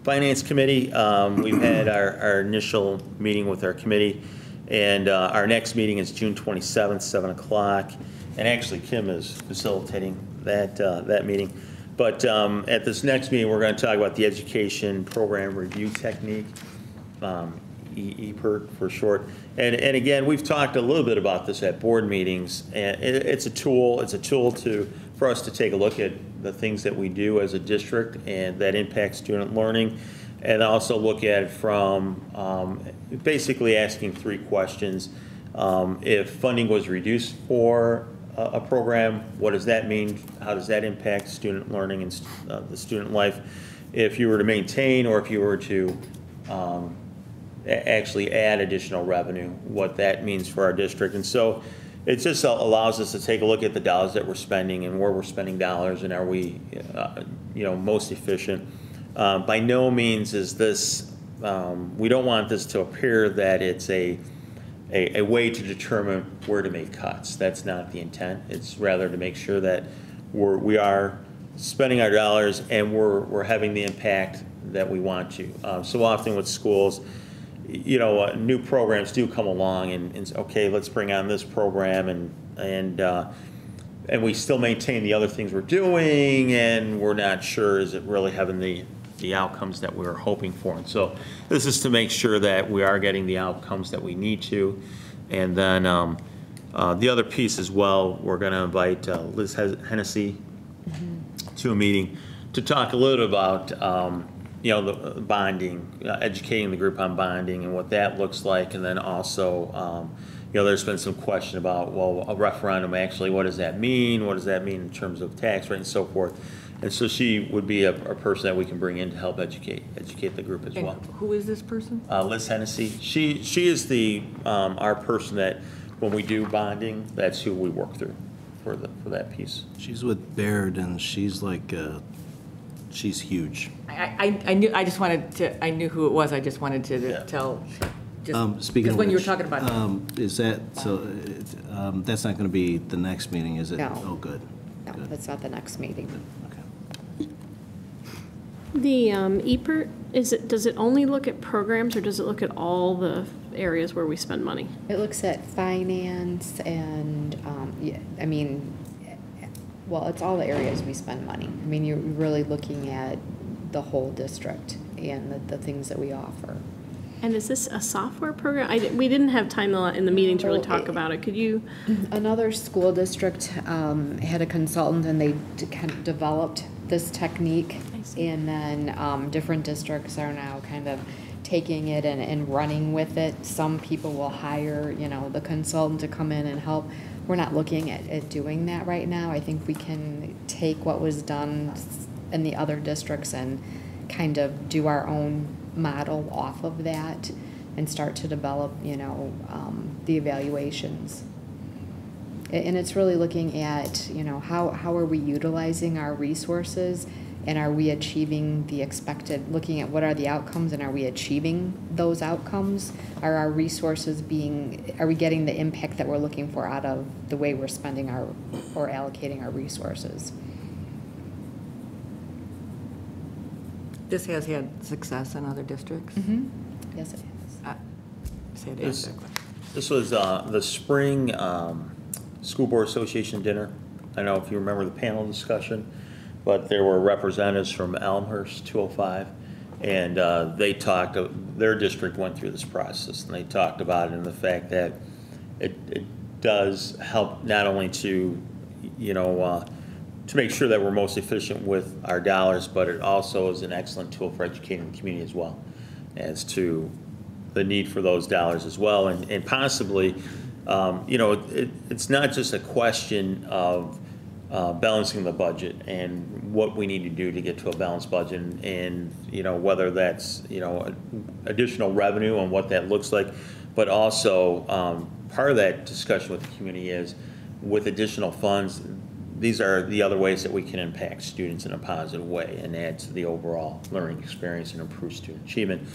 Finance Committee, we've had our initial meeting with our committee, and our next meeting is June 27th, 7 o'clock. And actually, Kim is facilitating that meeting. But at this next meeting, we're going to talk about the Education Program Review Technique, EPERT for short. And again, we've talked a little bit about this at board meetings. And it's a tool. It's a tool for us to take a look at the things that we do as a district and that impact student learning, and also look at it from basically asking 3 questions. If funding was reduced for a program, what does that mean? How does that impact student learning and the student life? If you were to maintain, or if you were to actually add additional revenue, what that means for our district. And so it just allows us to take a look at the dollars that we're spending and where we're spending dollars, and are we, most efficient. By no means is this, we don't want this to appear that it's a way to determine where to make cuts. That's not the intent. It's rather to make sure that we are spending our dollars and we're having the impact that we want to. So often with schools, new programs do come along and okay, let's bring on this program, and we still maintain the other things we're doing, and we're not sure, is it really having the the outcomes that we were hoping for. And so this is to make sure that we are getting the outcomes that we need to. And then the other piece as well, we're going to invite Liz Hennessy to a meeting to talk a little about, the bonding, educating the group on bonding and what that looks like. And then also, there's been some question about, well, a referendum, actually, what does that mean? What does that mean in terms of tax rate and so forth? And so she would be a person that we can bring in to help educate the group as And well. who is this person? Liz Hennessy. She is the our person that when we do bonding, that's who we work through for that piece. She's with Baird, and she's like, she's huge. I knew who it was, I just wanted to tell. Speaking of Because when you were which, talking about. Is that, so, that's not going to be the next meeting, is it? No. Oh, good. No, that's not the next meeting. Okay. The EPERT, does it only look at programs, or does it look at all the areas where we spend money? It looks at finance and, well, it's all the areas we spend money. I mean, you're really looking at the whole district and the things that we offer. And is this a software program? We didn't have time in the meeting to really talk about it. Could you? Another school district had a consultant, and they kind of developed this technique. And then different districts are now kind of taking it and running with it. Some people will hire, the consultant to come in and help. We're not looking at doing that right now. I think we can take what was done in the other districts and kind of do our own model off of that and start to develop, the evaluations. And it's really looking at, how are we utilizing our resources, and are we achieving the expected, looking at what are the outcomes, and are we achieving those outcomes? Are our resources are we getting the impact that we're looking for out of the way we're spending or allocating our resources? This has had success in other districts? Yes, it is. This was the spring School Board Association dinner. I don't know if you remember the panel discussion, but there were representatives from Elmhurst 205, and they talked, their district went through this process, and they talked about it and the fact that it does help not only to, to make sure that we're most efficient with our dollars, but it also is an excellent tool for educating the community as well, as to the need for those dollars as well. And possibly, it's not just a question of balancing the budget and what we need to do to get to a balanced budget, and whether that's additional revenue and what that looks like, but also part of that discussion with the community is with additional funds, these are the other ways that we can impact students in a positive way and add to the overall learning experience and improve student achievement.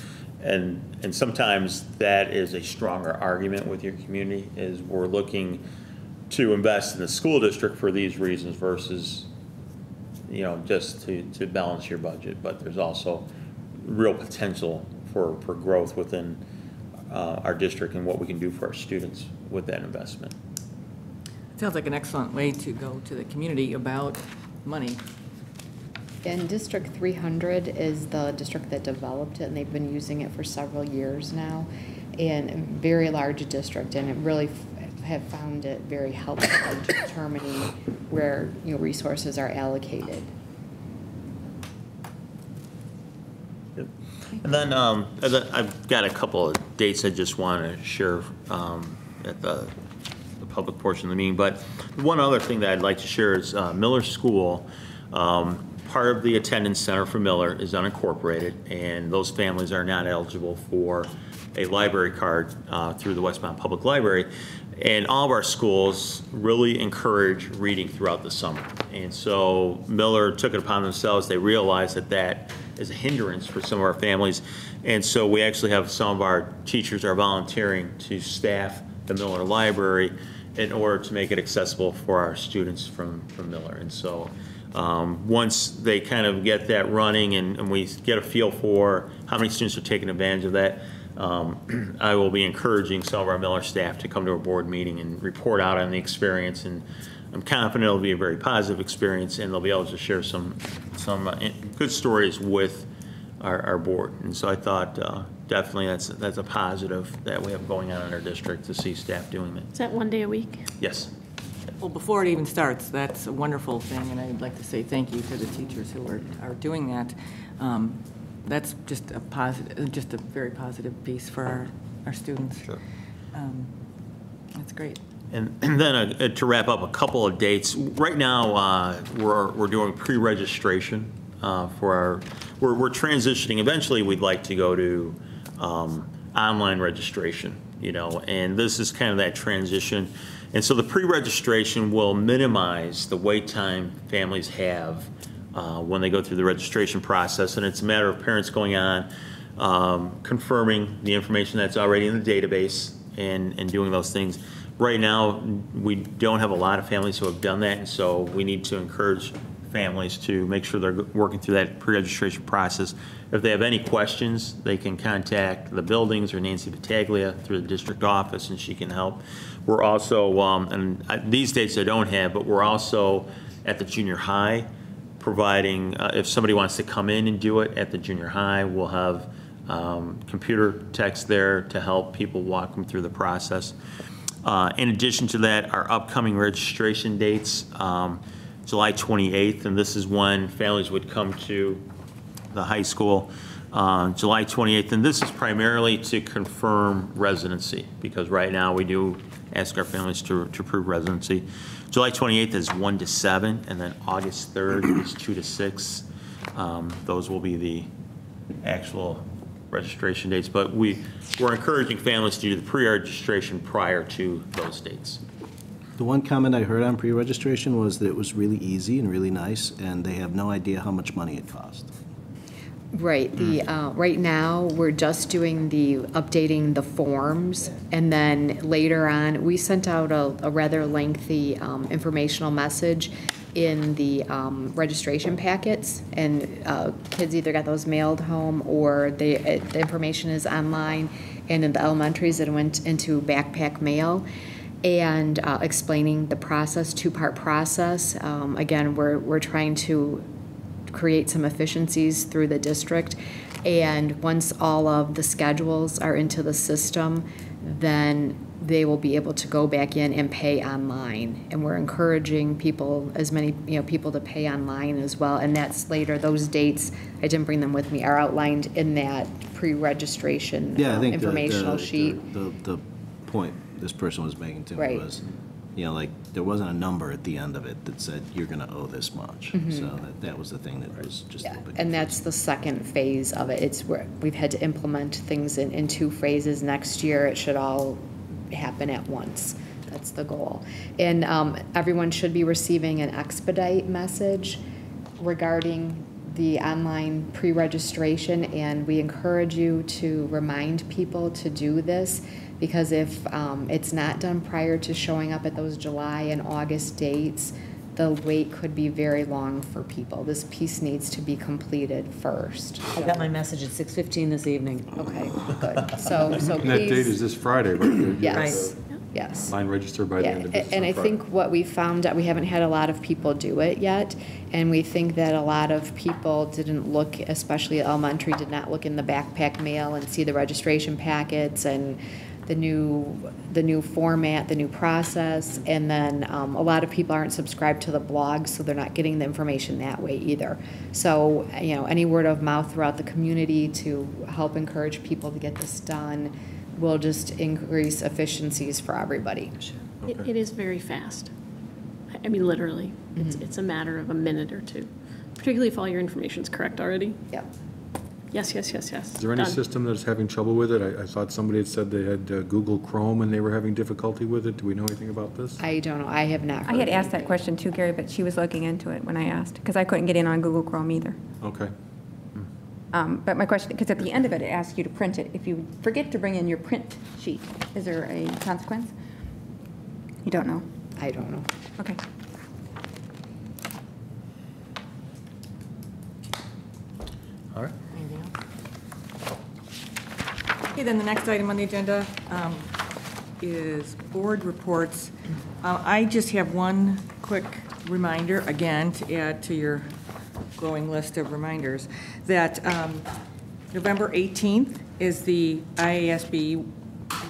And sometimes that is a stronger argument with your community, is we're looking to invest in the school district for these reasons versus, just to balance your budget. But there's also real potential for growth within our district and what we can do for our students with that investment. Sounds like an excellent way to go to the community about money. And District 300 is the district that developed it, and they've been using it for several years now. And a very large district, and it really have found it very helpful in determining where resources are allocated. Yep. And then I've got a couple of dates I just want to share at the public portion of the meeting. But one other thing that I'd like to share is Miller School. Part of the attendance center for Miller is unincorporated, and those families are not eligible for a library card through the Westmont Public Library. And all of our schools really encourage reading throughout the summer. And so Miller took it upon themselves. They realized that that is a hindrance for some of our families. And so we actually have some of our teachers are volunteering to staff the Miller Library in order to make it accessible for our students from Miller. And so once they kind of get that running and we get a feel for how many students are taking advantage of that, I will be encouraging some of our Miller staff to come to a board meeting and report out on the experience. And I'm confident it'll be a very positive experience, and they'll be able to share some good stories with our board. And so I thought definitely that's a positive that we have going on in our district to see staff doing that. Is that 1 day a week? Yes. Well, before it even starts, that's a wonderful thing, and I'd like to say thank you to the teachers who are doing that. That's just a very positive piece for our students. Sure. That's great. And then to wrap up, a couple of dates. Right now, we're doing pre-registration for we're transitioning. Eventually, we'd like to go to online registration, and this is kind of that transition. And so the pre-registration will minimize the wait time families have when they go through the registration process. And it's a matter of parents going on, confirming the information that's already in the database and doing those things. Right now, we don't have a lot of families who have done that, and so we need to encourage families to make sure they're working through that pre-registration process. If they have any questions, they can contact the buildings or Nancy Battaglia through the district office, and she can help. We're also, and these dates I don't have, but we're also at the junior high providing, if somebody wants to come in and do it at the junior high, we'll have computer techs there to help people walk them through the process. In addition to that, our upcoming registration dates, July 28th, and this is when families would come to the high school, July 28th, and this is primarily to confirm residency, because right now we do ask our families to prove residency. July 28th is 1 to 7, and then August 3rd is 2 to 6. Those will be the actual registration dates, but we're encouraging families to do the pre-registration prior to those dates. The one comment I heard on pre-registration was that it was really easy and really nice, and they have no idea how much money it cost. Right, right now, we're just doing updating the forms, and then later on, we sent out a rather lengthy informational message in the registration packets, and kids either got those mailed home or the information is online, and in the elementaries it went into backpack mail, and explaining the process, two-part process. Again, we're trying to create some efficiencies through the district, and once all of the schedules are into the system, then they will be able to go back in and pay online. And we're encouraging people, as many people, to pay online as well. And that's later. Those dates, I didn't bring them with me, are outlined in that pre-registration Yeah, I think informational sheet. The point this person was making to me Right. was, there wasn't a number at the end of it that said you're going to owe this much. So that was the thing that was just a Yeah, little bit. and that's the second phase of it. It's where we've had to implement things in two phases. Next year, it should all happen at once. That's the goal. And everyone should be receiving an expedite message regarding the online pre-registration, and we encourage you to remind people to do this, because if it's not done prior to showing up at those July and August dates, the wait could be very long for people. This piece needs to be completed first. I got my message at 6:15 this evening. Okay, good. So And that date please, is this Friday, right? yes, yes. Line registered by the Yeah, end of this and I Friday. think what we found out, we haven't had a lot of people do it yet, and we think that a lot of people didn't look, especially elementary, did not look in the backpack mail and see the registration packets and the new format, the new process, and then a lot of people aren't subscribed to the blog, so they're not getting the information that way either. So, any word of mouth throughout the community to help encourage people to get this done will just increase efficiencies for everybody. It is very fast. I mean, literally. It's a matter of a minute or two, particularly if all your information's correct already. Yep. Yes, yes, yes, yes. Is there any Done. system that's having trouble with it? I thought somebody had said they had Google Chrome and they were having difficulty with it. Do we know anything about this? I don't know, I have not I had heard asked that anything. question too, Gary, but she was looking into it when I asked, because I couldn't get in on Google Chrome either. Okay. But my question, because at the end of it, it asks you to print it. If you forget to bring in your print sheet, is there a consequence? You don't know? I don't know. Okay. All right. Anything else? Okay, then the next item on the agenda is board reports. I just have one quick reminder, again, to add to your growing list of reminders, that November 18th is the IASB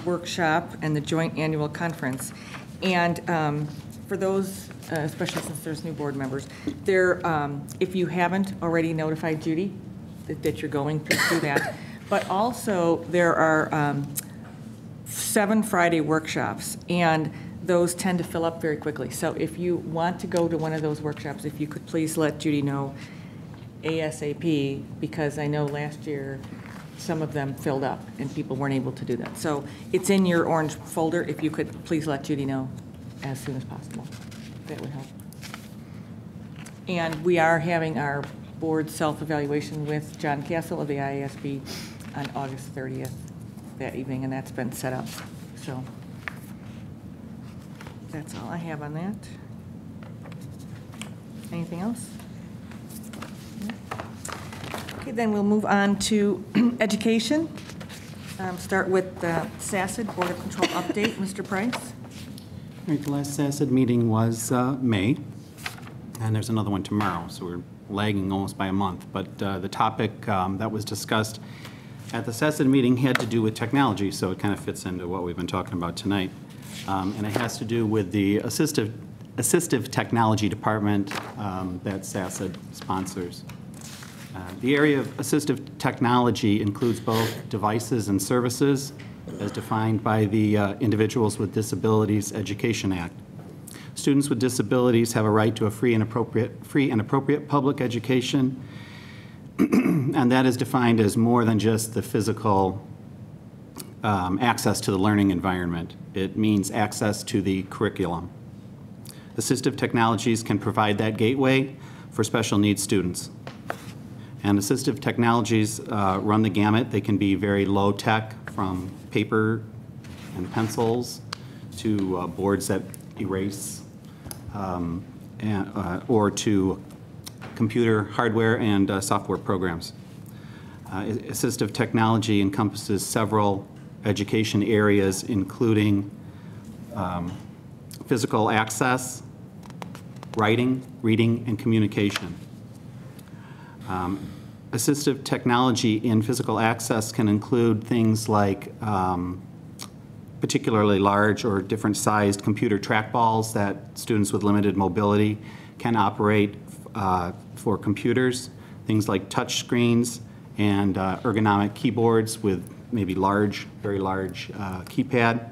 workshop and the joint annual conference. And for those, especially since there's new board members, if you haven't already notified Judy that you're going, please do that. But also, there are 7 Friday workshops, and those tend to fill up very quickly. So if you want to go to one of those workshops, if you could please let Judy know ASAP, because I know last year some of them filled up and people weren't able to do that. So it's in your orange folder. If you could please let Judy know as soon as possible. That would help. And we are having our board self-evaluation with John Castle of the IASB on August 30th that evening, and that's been set up. So that's all I have on that. Anything else? Okay, then we'll move on to education. Start with the SACID Board of Control update. Mr. Price? All right, the last SACID meeting was May, and there's another one tomorrow, so we're lagging almost by a month. But the topic that was discussed at the SACID meeting had to do with technology, so it kind of fits into what we've been talking about tonight. And it has to do with the assistive technology department that SACID sponsors. The area of assistive technology includes both devices and services as defined by the Individuals with Disabilities Education Act. Students with disabilities have a right to a free and appropriate public education, and that is defined as more than just the physical access to the learning environment. It means access to the curriculum. Assistive technologies can provide that gateway for special needs students. And assistive technologies run the gamut. They can be very low tech, from paper and pencils to boards that erase, or to computer hardware and software programs. Assistive technology encompasses several education areas, including physical access, writing, reading, and communication. Assistive technology in physical access can include things like particularly large or different sized computer trackballs that students with limited mobility can operate for computers, things like touch screens and ergonomic keyboards with maybe large, very large keypad.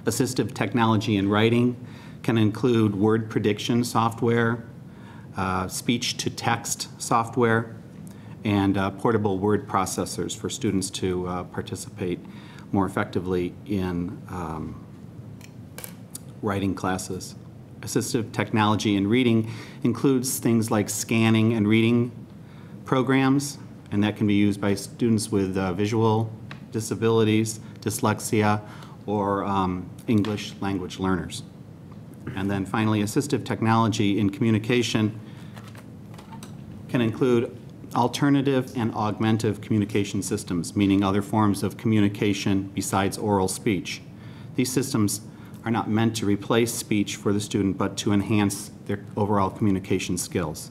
Assistive technology in writing can include word prediction software, speech-to-text software, and portable word processors for students to participate more effectively in writing classes. Assistive technology in reading includes things like scanning and reading programs, and that can be used by students with visual disabilities, dyslexia, or English language learners. And then finally, assistive technology in communication can include alternative and augmentative communication systems, meaning other forms of communication besides oral speech. These systems are not meant to replace speech for the student, but to enhance their overall communication skills.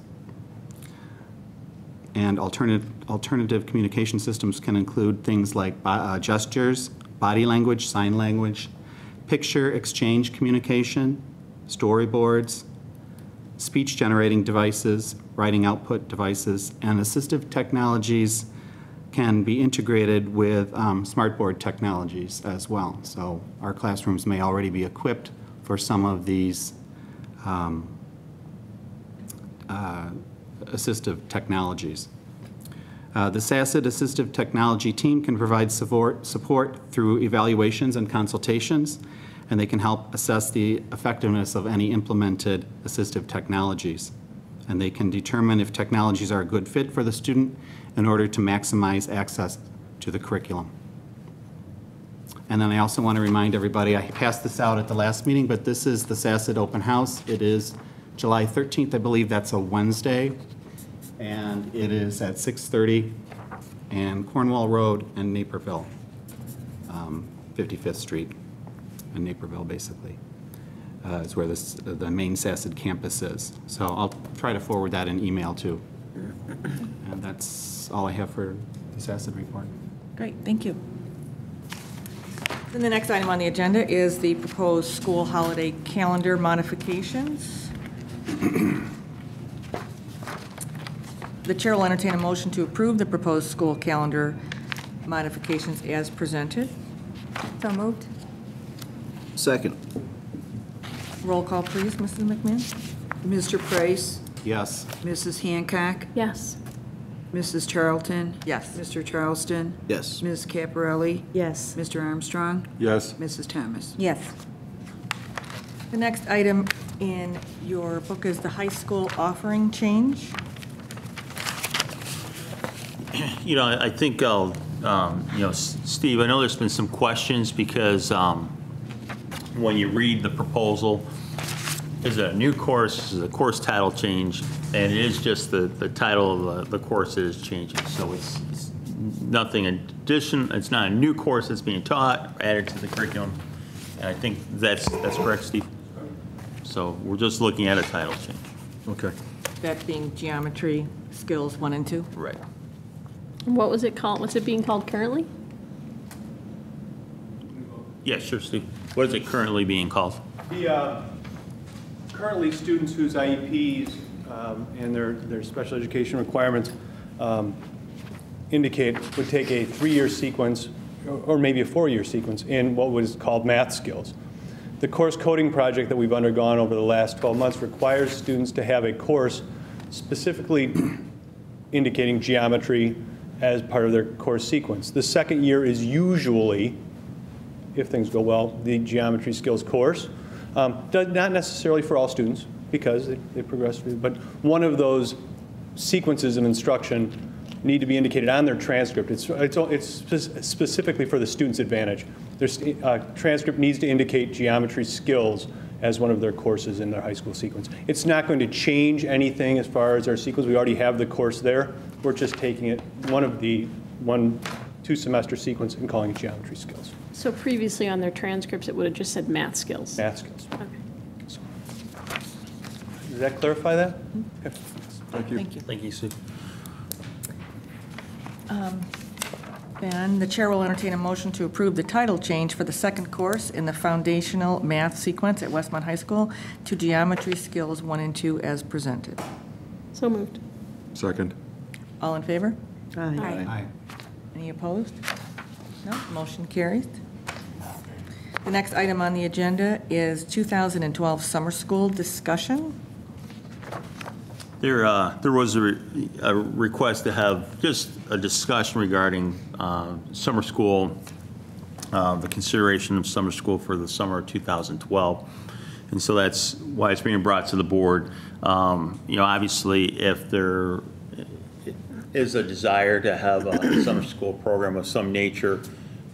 And alternative communication systems can include things like gestures, body language, sign language, picture exchange communication, storyboards, speech-generating devices, writing output devices, and assistive technologies can be integrated with smartboard technologies as well. So our classrooms may already be equipped for some of these assistive technologies. The SACID Assistive Technology team can provide support through evaluations and consultations, and they can help assess the effectiveness of any implemented assistive technologies. And they can determine if technologies are a good fit for the student in order to maximize access to the curriculum. And then I also want to remind everybody, I passed this out at the last meeting, but this is the SACID Open House. It is July 13th, I believe that's a Wednesday, and it is at 6:30 and Cornwall Road and Naperville, 55th Street in Naperville, basically, is where the main SACID campus is. So I'll try to forward that in email too. And that's all I have for Ms. Acid report. Great, thank you. Then the next item on the agenda is the proposed school holiday calendar modifications. The chair will entertain a motion to approve the proposed school calendar modifications as presented. So moved. Second. Roll call, please, Mrs. McMahon. Mr. Price, Yes. Mrs. Hancock, Yes. Mrs. Charlton, Yes. Mr. Charleston, Yes. Ms. Caparelli, Yes. Mr. Armstrong, Yes. Mrs. Thomas. Yes. The next item in your book is the high school offering change. You know, I think, Steve, I know there's been some questions because when you read the proposal, is it a new course, is it a course title change? And it is just the title of the course that is changing. So it's nothing in addition, it's not a new course that's being taught, added to the curriculum. And I think that's correct, Steve? So we're just looking at a title change. Okay. That being geometry skills 1 and 2. Right. What was it called? What's it being called currently? Yeah, sure, Steve. What is it currently being called? Currently, students whose IEPs and their special education requirements indicate would take a 3-year sequence or maybe a 4-year sequence in what was called math skills. The course coding project that we've undergone over the last 12 months requires students to have a course specifically indicating geometry as part of their course sequence. The second year is usually, if things go well, the geometry skills course. Not necessarily for all students, because they progress through, but one of those sequences of instruction need to be indicated on their transcript. It's specifically for the student's advantage. Their transcript needs to indicate geometry skills as one of their courses in their high school sequence. It's not going to change anything as far as our sequence. We already have the course there. We're just taking it, one 2-semester sequence and calling it geometry skills. So previously on their transcripts, it would have just said math skills. Math skills. Okay. Does that clarify that? Okay. Thank you. Thank you, Steve. Then the chair will entertain a motion to approve the title change for the second course in the foundational math sequence at Westmont High School to geometry skills 1 and 2 as presented. So moved. Second. All in favor? Aye. Any opposed? No, motion carries. The next item on the agenda is 2012 summer school discussion. There was a request to have just a discussion regarding summer school, the consideration of summer school for the summer of 2012. And so that's why it's being brought to the board. Obviously, if there is a desire to have a summer school program of some nature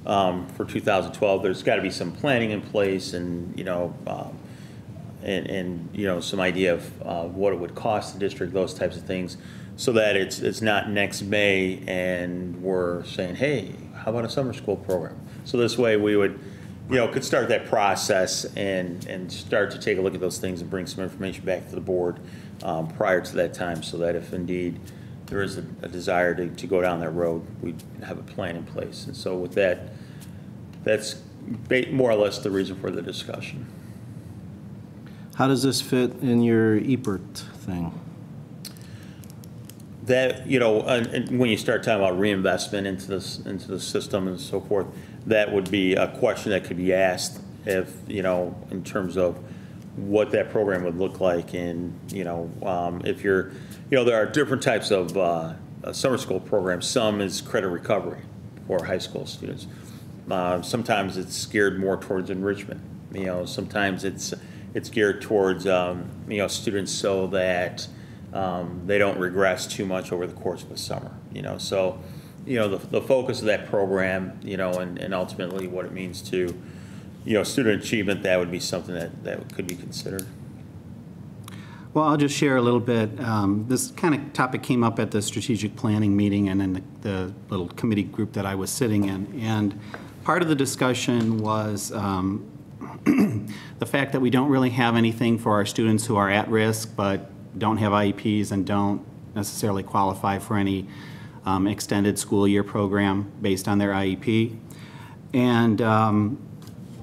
for 2012, there's got to be some planning in place and, some idea of what it would cost the district, those types of things, so that it's not next May and we're saying, hey, how about a summer school program? So this way we would, could start that process and start to take a look at those things and bring some information back to the board prior to that time, so that if indeed there is a desire to go down that road, we have a plan in place. And so with that, that's more or less the reason for the discussion. How does this fit in your EPERT thing? That, and when you start talking about reinvestment into the system and so forth, that would be a question that could be asked if, in terms of what that program would look like. And, if you're, there are different types of summer school programs. Some is credit recovery for high school students. Sometimes it's geared more towards enrichment. Sometimes it's geared towards, students so that they don't regress too much over the course of the summer. So, the focus of that program, and ultimately what it means to, student achievement, that would be something that could be considered. Well, I'll just share a little bit. This kind of topic came up at the strategic planning meeting and in the little committee group that I was sitting in. And part of the discussion was the fact that we don't really have anything for our students who are at risk but don't have IEPs and don't necessarily qualify for any extended school year program based on their IEP. And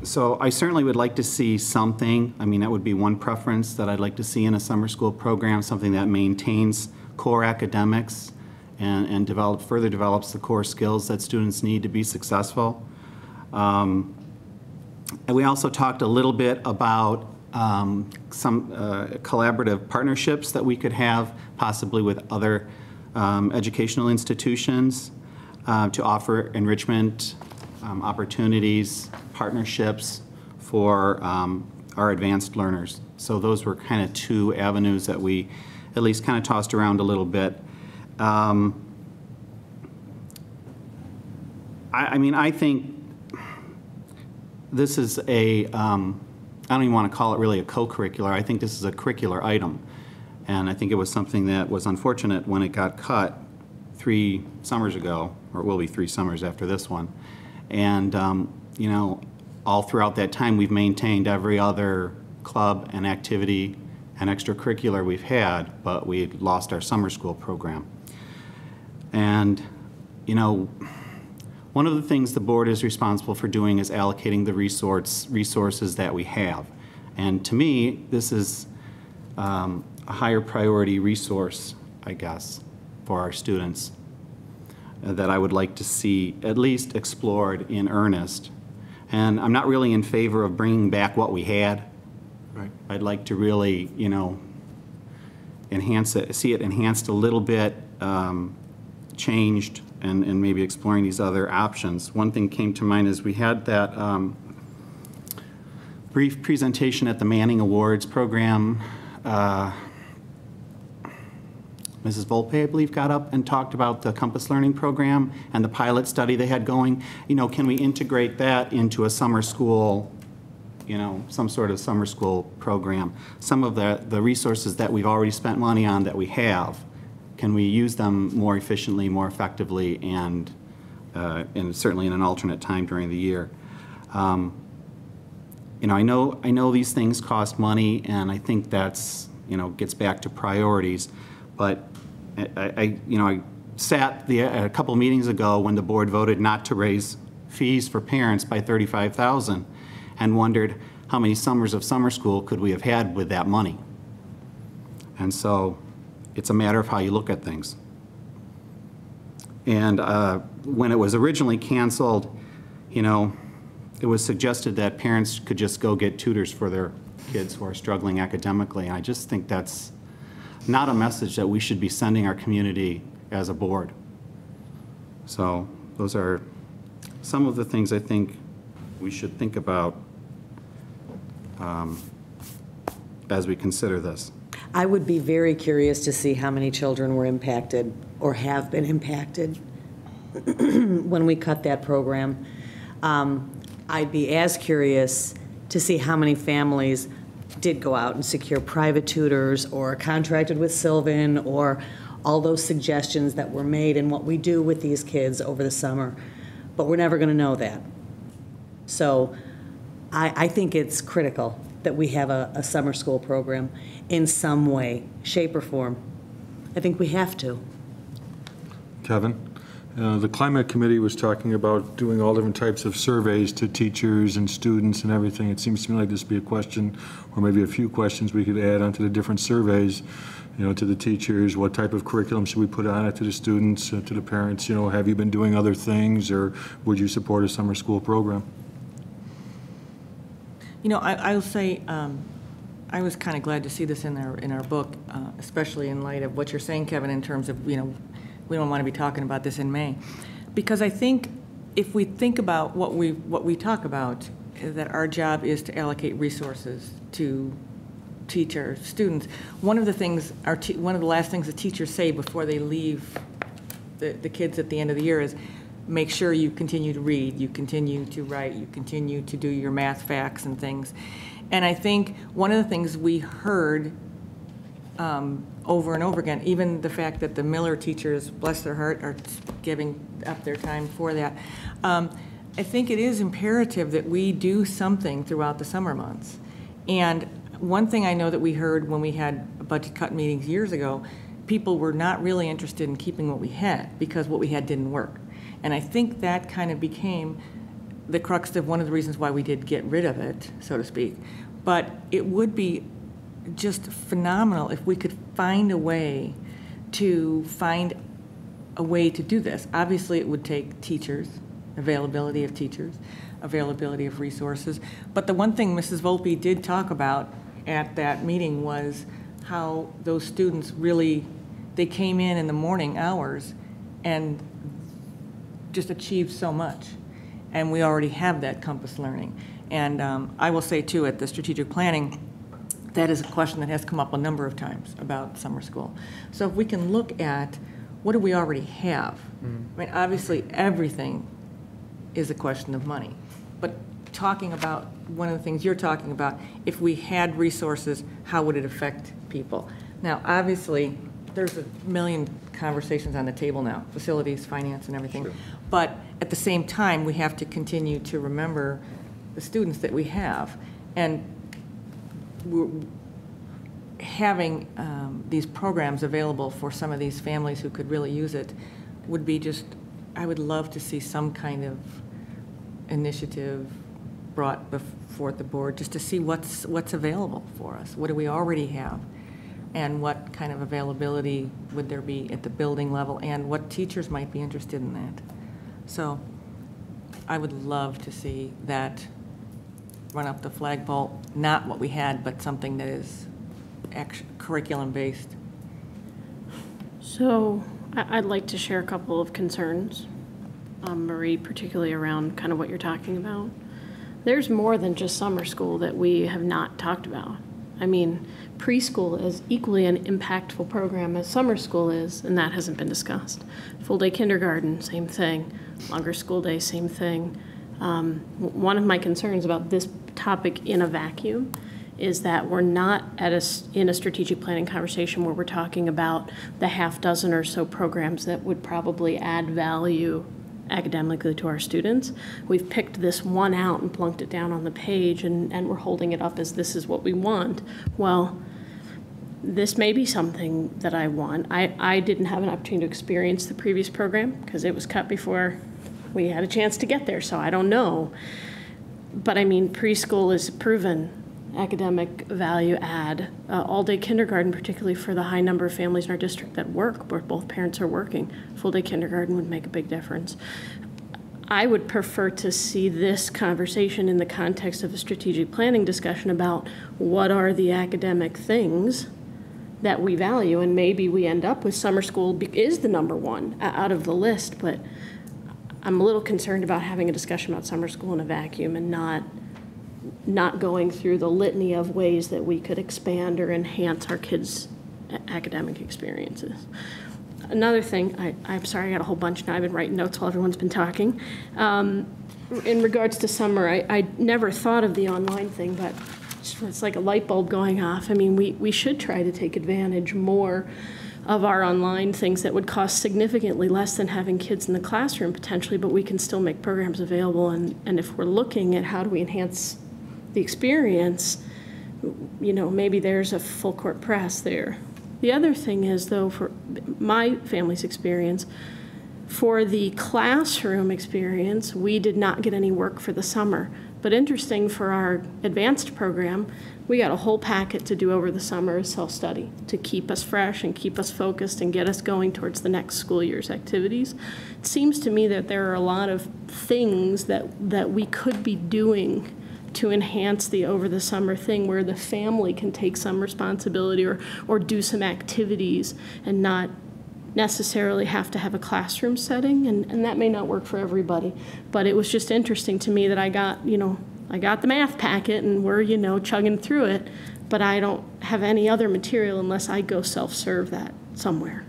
so I certainly would like to see something. I mean, that would be one preference that I'd like to see in a summer school program, something that maintains core academics and further develops the core skills that students need to be successful. And we also talked a little bit about some collaborative partnerships that we could have, possibly with other educational institutions, to offer enrichment opportunities, partnerships for our advanced learners. So those were kind of two avenues that we at least kind of tossed around a little bit. I mean, I think this is I don't even want to call it really a co-curricular. I think this is a curricular item. And I think it was something that was unfortunate when it got cut 3 summers ago, or it will be 3 summers after this one. And, you know, all throughout that time, we've maintained every other club and activity and extracurricular we've had, but we lost our summer school program. And, you know, one of the things the board is responsible for doing is allocating the resources that we have. And to me, this is a higher priority resource, I guess, for our students that I would like to see at least explored in earnest. And I'm not really in favor of bringing back what we had. Right. I'd like to really, you know, enhance it, see it enhanced a little bit, changed, and maybe exploring these other options. One thing came to mind is we had that brief presentation at the Manning Awards program. Mrs. Volpe, I believe, got up and talked about the Compass Learning Program and the pilot study they had going. You know, can we integrate that into a summer school, you know, some sort of summer school program? Some of the resources that we've already spent money on that we have, can we use them more efficiently, more effectively, and certainly in an alternate time during the year? You know, I know these things cost money, and I think that's, you know, gets back to priorities. But I sat a couple meetings ago when the board voted not to raise fees for parents by $35,000 and wondered how many summers of summer school could we have had with that money. And so it's a matter of how you look at things. And when it was originally canceled, you know, it was suggested that parents could just go get tutors for their kids who are struggling academically. And I just think that's not a message that we should be sending our community as a board. So those are some of the things I think we should think about as we consider this. I would be very curious to see how many children were impacted or have been impacted when we cut that program. I'd be as curious to see how many families did go out and secure private tutors or contracted with Sylvan or all those suggestions that were made and what we do with these kids over the summer. But we're never going to know that. So I think it's critical that we have a summer school program in some way, shape, or form. I think we have to. Kevin, the Climate Committee was talking about doing all different types of surveys to teachers and students and everything. It seems to me like this would be a question, or maybe a few questions we could add onto the different surveys, you know, to the teachers. What type of curriculum should we put on it? To the students, to the parents, you know, have you been doing other things, or would you support a summer school program? You know, I'll say I was kind of glad to see this in our book, especially in light of what you're saying, Kevin, in terms of, you know, we don't want to be talking about this in May. Because I think if we think about what we talk about, is that our job is to allocate resources to teach our students. One of the last things the teachers say before they leave the kids at the end of the year is, make sure you continue to read, you continue to write, you continue to do your math facts and things. And I think one of the things we heard over and over again, even the fact that the Miller teachers, bless their heart, are giving up their time for that. I think it is imperative that we do something throughout the summer months. And one thing I know that we heard when we had budget cut meetings years ago people were not really interested in keeping what we had because what we had didn't work. And I think that kind of became the crux of one of the reasons why we did get rid of it, so to speak. But it would be just phenomenal if we could find a way to do this. Obviously, it would take teachers, availability of teachers, availability of resources. But the one thing Mrs. Volpe did talk about at that meeting was how those students really, they came in the morning hours and just achieved so much. And we already have that Compass Learning. And I will say too, at the strategic planning, that is a question that has come up a number of times about summer school. So if we can look at what do we already have? I mean, obviously everything is a question of money, but talking about one of the things you're talking about, if we had resources, how would it affect people? Now, obviously, there's a million conversations on the table now, facilities, finance, and everything. Sure. But at the same time, we have to continue to remember the students that we have. And we're having these programs available for some of these families who could really use it would be just, I would love to see some kind of initiative brought before the board just to see what's available for us. What do we already have? And what kind of availability would there be at the building level, and what teachers might be interested in that. So I would love to see that run up the flagpole, not what we had, but something that is curriculum-based. So I'd like to share a couple of concerns, Marie, particularly around kind of what you're talking about. There's more than just summer school that we have not talked about. I mean, preschool is equally an impactful program as summer school is, and that hasn't been discussed. Full day kindergarten, same thing. Longer school day, same thing. One of my concerns about this topic in a vacuum is that we're not in a strategic planning conversation where we're talking about the half dozen or so programs that would probably add value academically to our students. We've picked this one out and plunked it down on the page, and we're holding it up as this is what we want. Well, this may be something that I want. I didn't have an opportunity to experience the previous program because it was cut before we had a chance to get there, so I don't know. But I mean, preschool is proven academic value add. All-day kindergarten, particularly for the high number of families in our district that work, where both parents are working, full-day kindergarten would make a big difference. I would prefer to see this conversation in the context of a strategic planning discussion about what are the academic things that we value, and maybe we end up with summer school is the number one out of the list, but I'm a little concerned about having a discussion about summer school in a vacuum and not going through the litany of ways that we could expand or enhance our kids' academic experiences. Another thing, I'm sorry, I got a whole bunch now. I've been writing notes while everyone's been talking. In regards to summer, I never thought of the online thing, but it's like a light bulb going off. I mean, we should try to take advantage more of our online things that would cost significantly less than having kids in the classroom potentially, but we can still make programs available. And if we're looking at how do we enhance the experience, you know, maybe there's a full court press there. The other thing is, though, for my family's experience, for the classroom experience, we did not get any work for the summer. But interesting, for our advanced program, we got a whole packet to do over the summer as self-study to keep us fresh and keep us focused and get us going towards the next school year's activities. It seems to me that there are a lot of things that we could be doing to enhance the over the summer thing where the family can take some responsibility or do some activities and not necessarily have to have a classroom setting, and that may not work for everybody. But it was just interesting to me that I got the math packet and we're, chugging through it, but I don't have any other material unless I go self-serve that somewhere.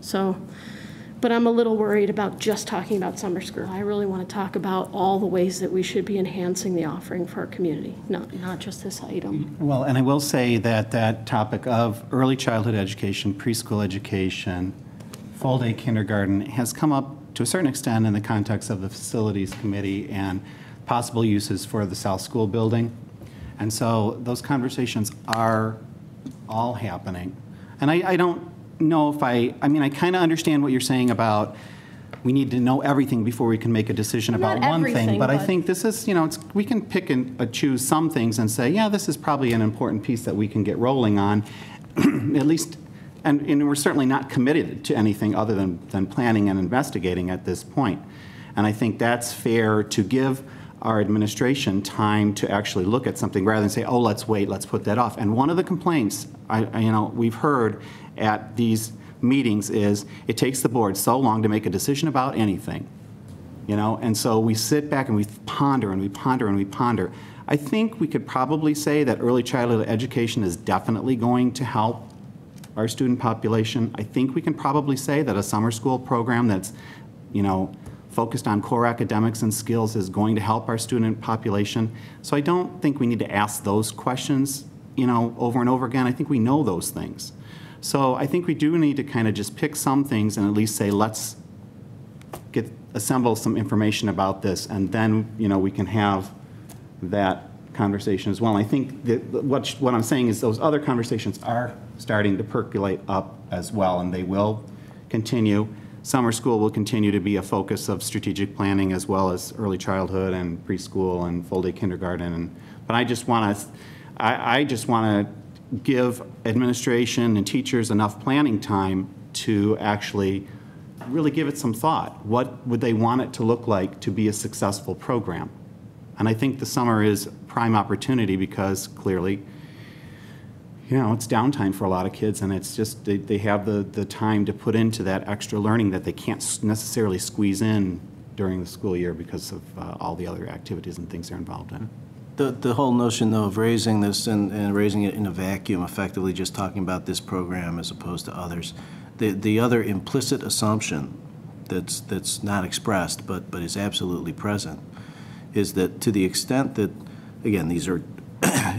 So, but I'm a little worried about just talking about summer school. I really want to talk about all the ways that we should be enhancing the offering for our community, not just this item. Well, and I will say that that topic of early childhood education, preschool education, full-day kindergarten has come up to a certain extent in the context of the Facilities Committee and possible uses for the South School building. And so those conversations are all happening. And I don't know if I mean, I kind of understand what you're saying about we need to know everything before we can make a decision about Not one thing. everything, But I but- think this is, we can pick and choose some things and say, yeah, this is probably an important piece that we can get rolling on, at least, and we're certainly not committed to anything other than planning and investigating at this point. And I think that's fair to give our administration time to actually look at something rather than say, oh, let's wait, let's put that off. And one of the complaints we've heard at these meetings is it takes the board so long to make a decision about anything, and so we sit back and we ponder and we ponder and we ponder. I think we could probably say that early childhood education is definitely going to help our student population. I think we can probably say that a summer school program that's, focused on core academics and skills is going to help our student population. So I don't think we need to ask those questions, over and over again. I think we know those things. So I think we do need to kind of just pick some things and at least say, let's assemble some information about this, and then, we can have that conversation as well. And I think that what I'm saying is those other conversations are starting to percolate up as well, and they will continue. Summer school will continue to be a focus of strategic planning as well as early childhood and preschool and full-day kindergarten. But I just want to give administration and teachers enough planning time to actually really give it some thought. What would they want it to look like to be a successful program? And I think the summer is prime opportunity because clearly, it's downtime for a lot of kids, and it's just they have the time to put into that extra learning that they can't necessarily squeeze in during the school year because of all the other activities and things they're involved in. The whole notion, though, of raising this and raising it in a vacuum, effectively just talking about this program as opposed to others, the other implicit assumption that's not expressed but is absolutely present is that to the extent that, again, these are,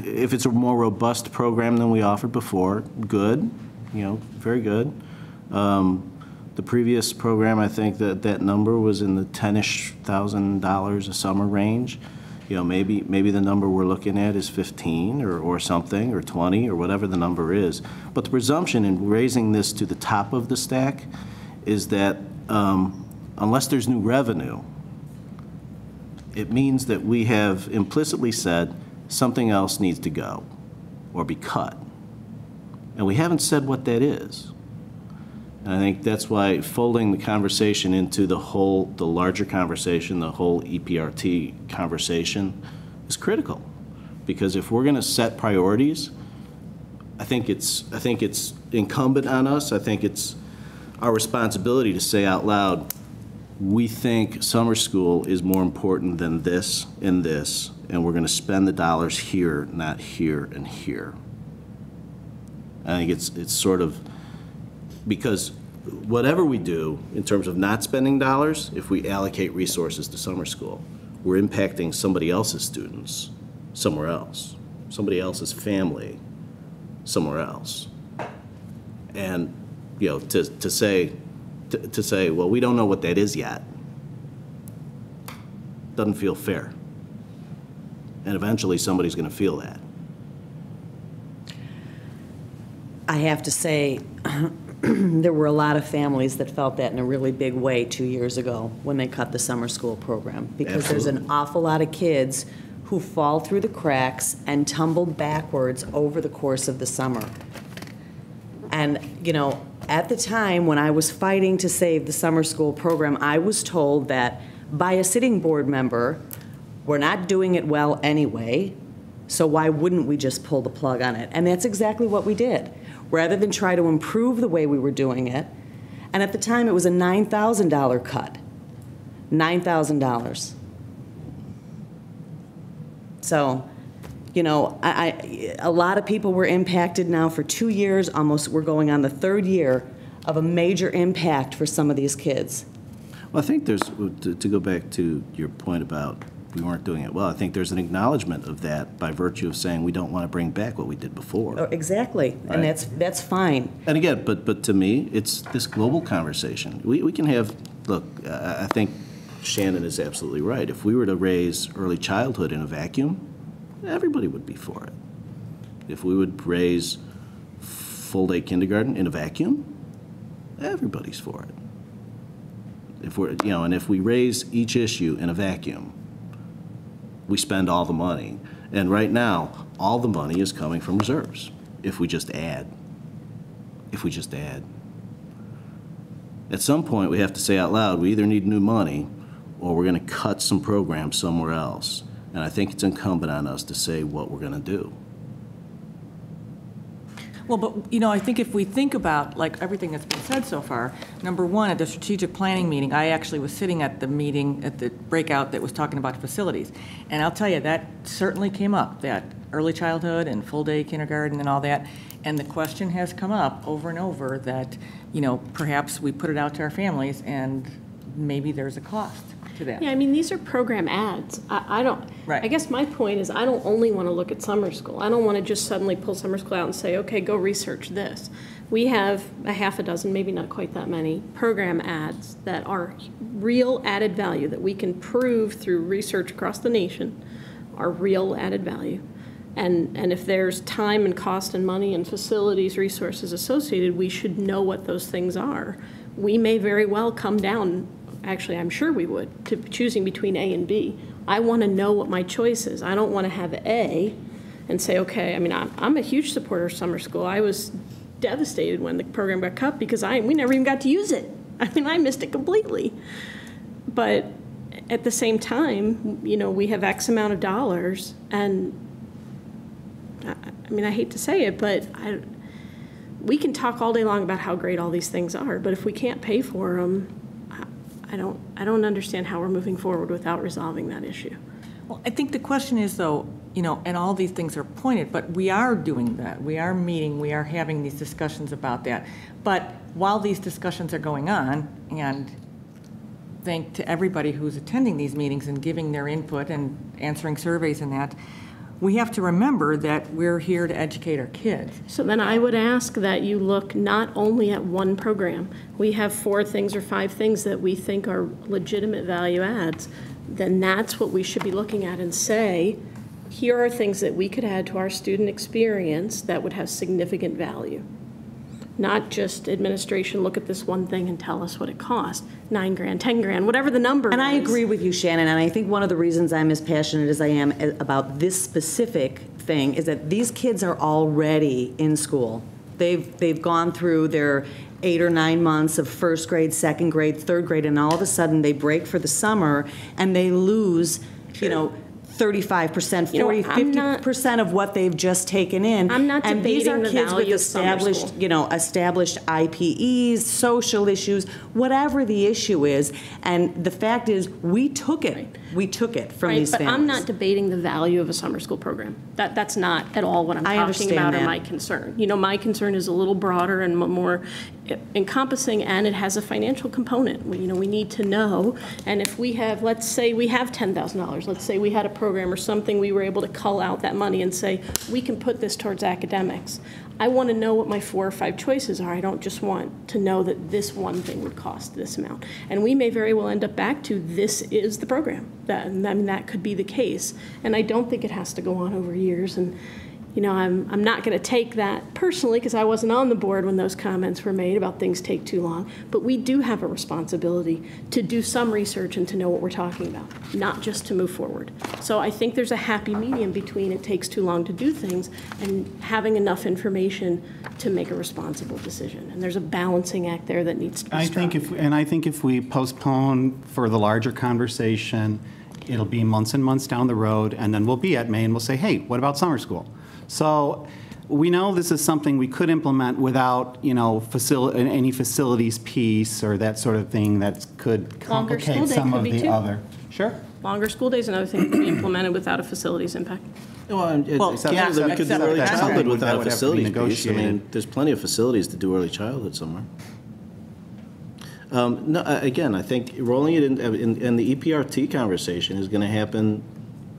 if it's a more robust program than we offered before, good, very good. The previous program, I think that number was in the $10,000-ish a summer range. Maybe the number we're looking at is 15 or something, or 20, or whatever the number is. But the presumption in raising this to the top of the stack is that unless there's new revenue, it means that we have implicitly said something else needs to go or be cut. And we haven't said what that is. And I think that's why folding the conversation into the larger conversation, the whole EPRT conversation is critical. Because if we're going to set priorities, I think it's incumbent on us. I think it's our responsibility to say out loud, we think summer school is more important than this and this, and we're going to spend the dollars here, not here and here. I think it's sort of, because whatever we do in terms of not spending dollars, if we allocate resources to summer school, we're impacting somebody else's students somewhere else, somebody else's family somewhere else. And, to say, well, we don't know what that is yet, doesn't feel fair. And eventually somebody's going to feel that. I have to say, there were a lot of families that felt that in a really big way 2 years ago when they cut the summer school program. Because there's an awful lot of kids who fall through the cracks and tumbled backwards over the course of the summer. And, at the time when I was fighting to save the summer school program, I was told that by a sitting board member, we're not doing it well anyway, so why wouldn't we just pull the plug on it? And that's exactly what we did. Rather than try to improve the way we were doing it, and at the time it was a $9,000 cut. $9,000. So, a lot of people were impacted now for 2 years, almost we're going on the third year of a major impact for some of these kids. Well, I think there's, to go back to your point about we weren't doing it well, I think there's an acknowledgement of that by virtue of saying we don't want to bring back what we did before. Oh, exactly, right. And that's fine. And again, but to me, it's this global conversation. We can have, look, I think Shannon is absolutely right. If we were to raise early childhood in a vacuum, everybody would be for it. If we would raise full-day kindergarten in a vacuum, everybody's for it. If we're, and if we raise each issue in a vacuum, we spend all the money. And right now, all the money is coming from reserves, if we just add. At some point, we have to say out loud, we either need new money or we're going to cut some programs somewhere else. And I think it's incumbent on us to say what we're going to do. Well, but, I think if we think about, like, everything that's been said so far, number one, at the strategic planning meeting, I actually was sitting at the meeting, at the breakout that was talking about facilities. And I'll tell you, that certainly came up, that early childhood and full-day kindergarten and all that. And the question has come up over and over that, perhaps we put it out to our families and maybe there's a cost to that. Yeah, I mean, these are program ads. I don't, Right. I guess my point is I don't only want to look at summer school. I don't want to just suddenly pull summer school out and say, okay, go research this. We have a half a dozen, maybe not quite that many, program ads that are real added value that we can prove through research across the nation are real added value. And if there's time and cost and money and facilities, resources associated, we should know what those things are. We may very well come down, actually I'm sure we would, to choosing between A and B. I want to know what my choice is. I don't want to have A and say, okay, I mean, I'm a huge supporter of summer school. I was devastated when the program got cut because we never even got to use it. I mean, I missed it completely. But at the same time, we have X amount of dollars, and I mean, I hate to say it, but we can talk all day long about how great all these things are, but if we can't pay for them, I don't understand how we're moving forward without resolving that issue. Well, I think the question is, though, and all these things are pointed, but we are doing that. We are meeting, we are having these discussions about that. But while these discussions are going on, and thank to everybody who's attending these meetings and giving their input and answering surveys and that, we have to remember that we're here to educate our kids. So then I would ask that you look not only at one program. We have 4 things or 5 things that we think are legitimate value adds. Then that's what we should be looking at and say, here are things that we could add to our student experience that would have significant value. Not just administration, look at this one thing and tell us what it cost. $9 grand, 10 grand, whatever the number is. And I agree with you, Shannon, and I think one of the reasons I'm as passionate as I am about this specific thing is that these kids are already in school. They've gone through their 8 or 9 months of first grade, second grade, third grade, and all of a sudden they break for the summer and they lose, 35%, 40, 50% of what they've just taken in. I'm not and these are debating the kids with value of summer established, school. Established IPEs, social issues, whatever the issue is. And the fact is, we took it. Right. We took it from these families. But I'm not debating the value of a summer school program. That's not at all what I'm talking about or my concern. My concern is a little broader and more encompassing, and it has a financial component. We need to know. And if we have, let's say we have $10,000. Let's say we had a program or something, we were able to cull out that money and say, we can put this towards academics. I want to know what my 4 or 5 choices are. I don't just want to know that this one thing would cost this amount. And we may very well end up back to this is the program. That could be the case. And I don't think it has to go on over years. And I'm not going to take that personally because I wasn't on the board when those comments were made about things take too long. But we do have a responsibility to do some research and to know what we're talking about, not just to move forward. So I think there's a happy medium between it takes too long to do things and having enough information to make a responsible decision. And there's a balancing act there that needs to be struck. I think if we postpone for the larger conversation, it'll be months and months down the road, and then we'll be at May and we'll say, hey, what about summer school? So we know this is something we could implement without, any facilities piece or that sort of thing that could complicate some of the other. Sure. Longer school days, another thing that could be implemented without a facilities impact. We could do early childhood without a facilities piece. I mean, there's plenty of facilities to do early childhood somewhere. No, again, I think rolling it in, and the EPRT conversation is going to happen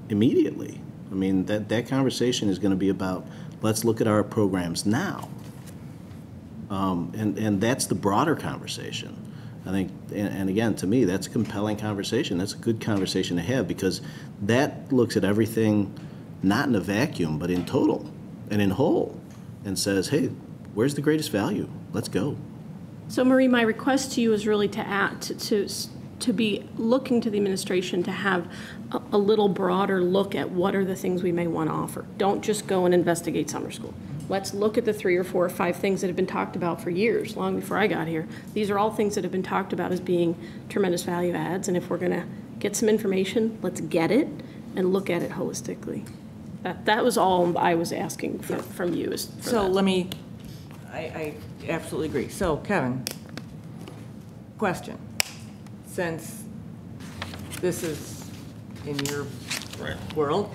immediately. I mean, that conversation is going to be about, let's look at our programs now. And that's the broader conversation. I think, and again, to me, that's a compelling conversation. That's a good conversation to have because that looks at everything not in a vacuum, but in total and in whole and says, hey, where's the greatest value? Let's go. So Marie, my request to you is really to be looking to the administration to have a little broader look at what are the things we may want to offer. Don't just go and investigate summer school. Let's look at the 3 or 4 or 5 things that have been talked about for years, long before I got here. These are all things that have been talked about as being tremendous value adds, and if we're going to get some information, let's get it and look at it holistically. That was all I was asking from you. So let me, I absolutely agree. So Kevin, question. Since this is in your world,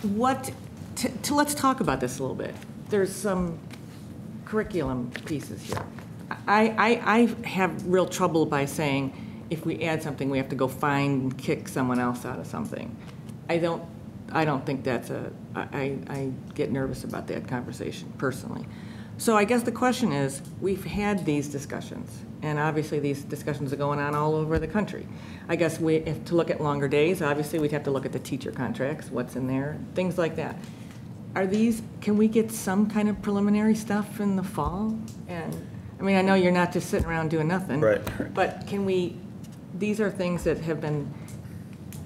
let's talk about this a little bit. There's some curriculum pieces here. I have real trouble by saying if we add something, we have to go find and kick someone else out of something. I don't think that's I get nervous about that conversation personally. So I guess the question is, we've had these discussions, and obviously these discussions are going on all over the country. I guess if to look at longer days, obviously we'd have to look at the teacher contracts, what's in there, things like that. Can we get some kind of preliminary stuff in the fall? And, I mean, I know you're not just sitting around doing nothing. Right. But these are things that have been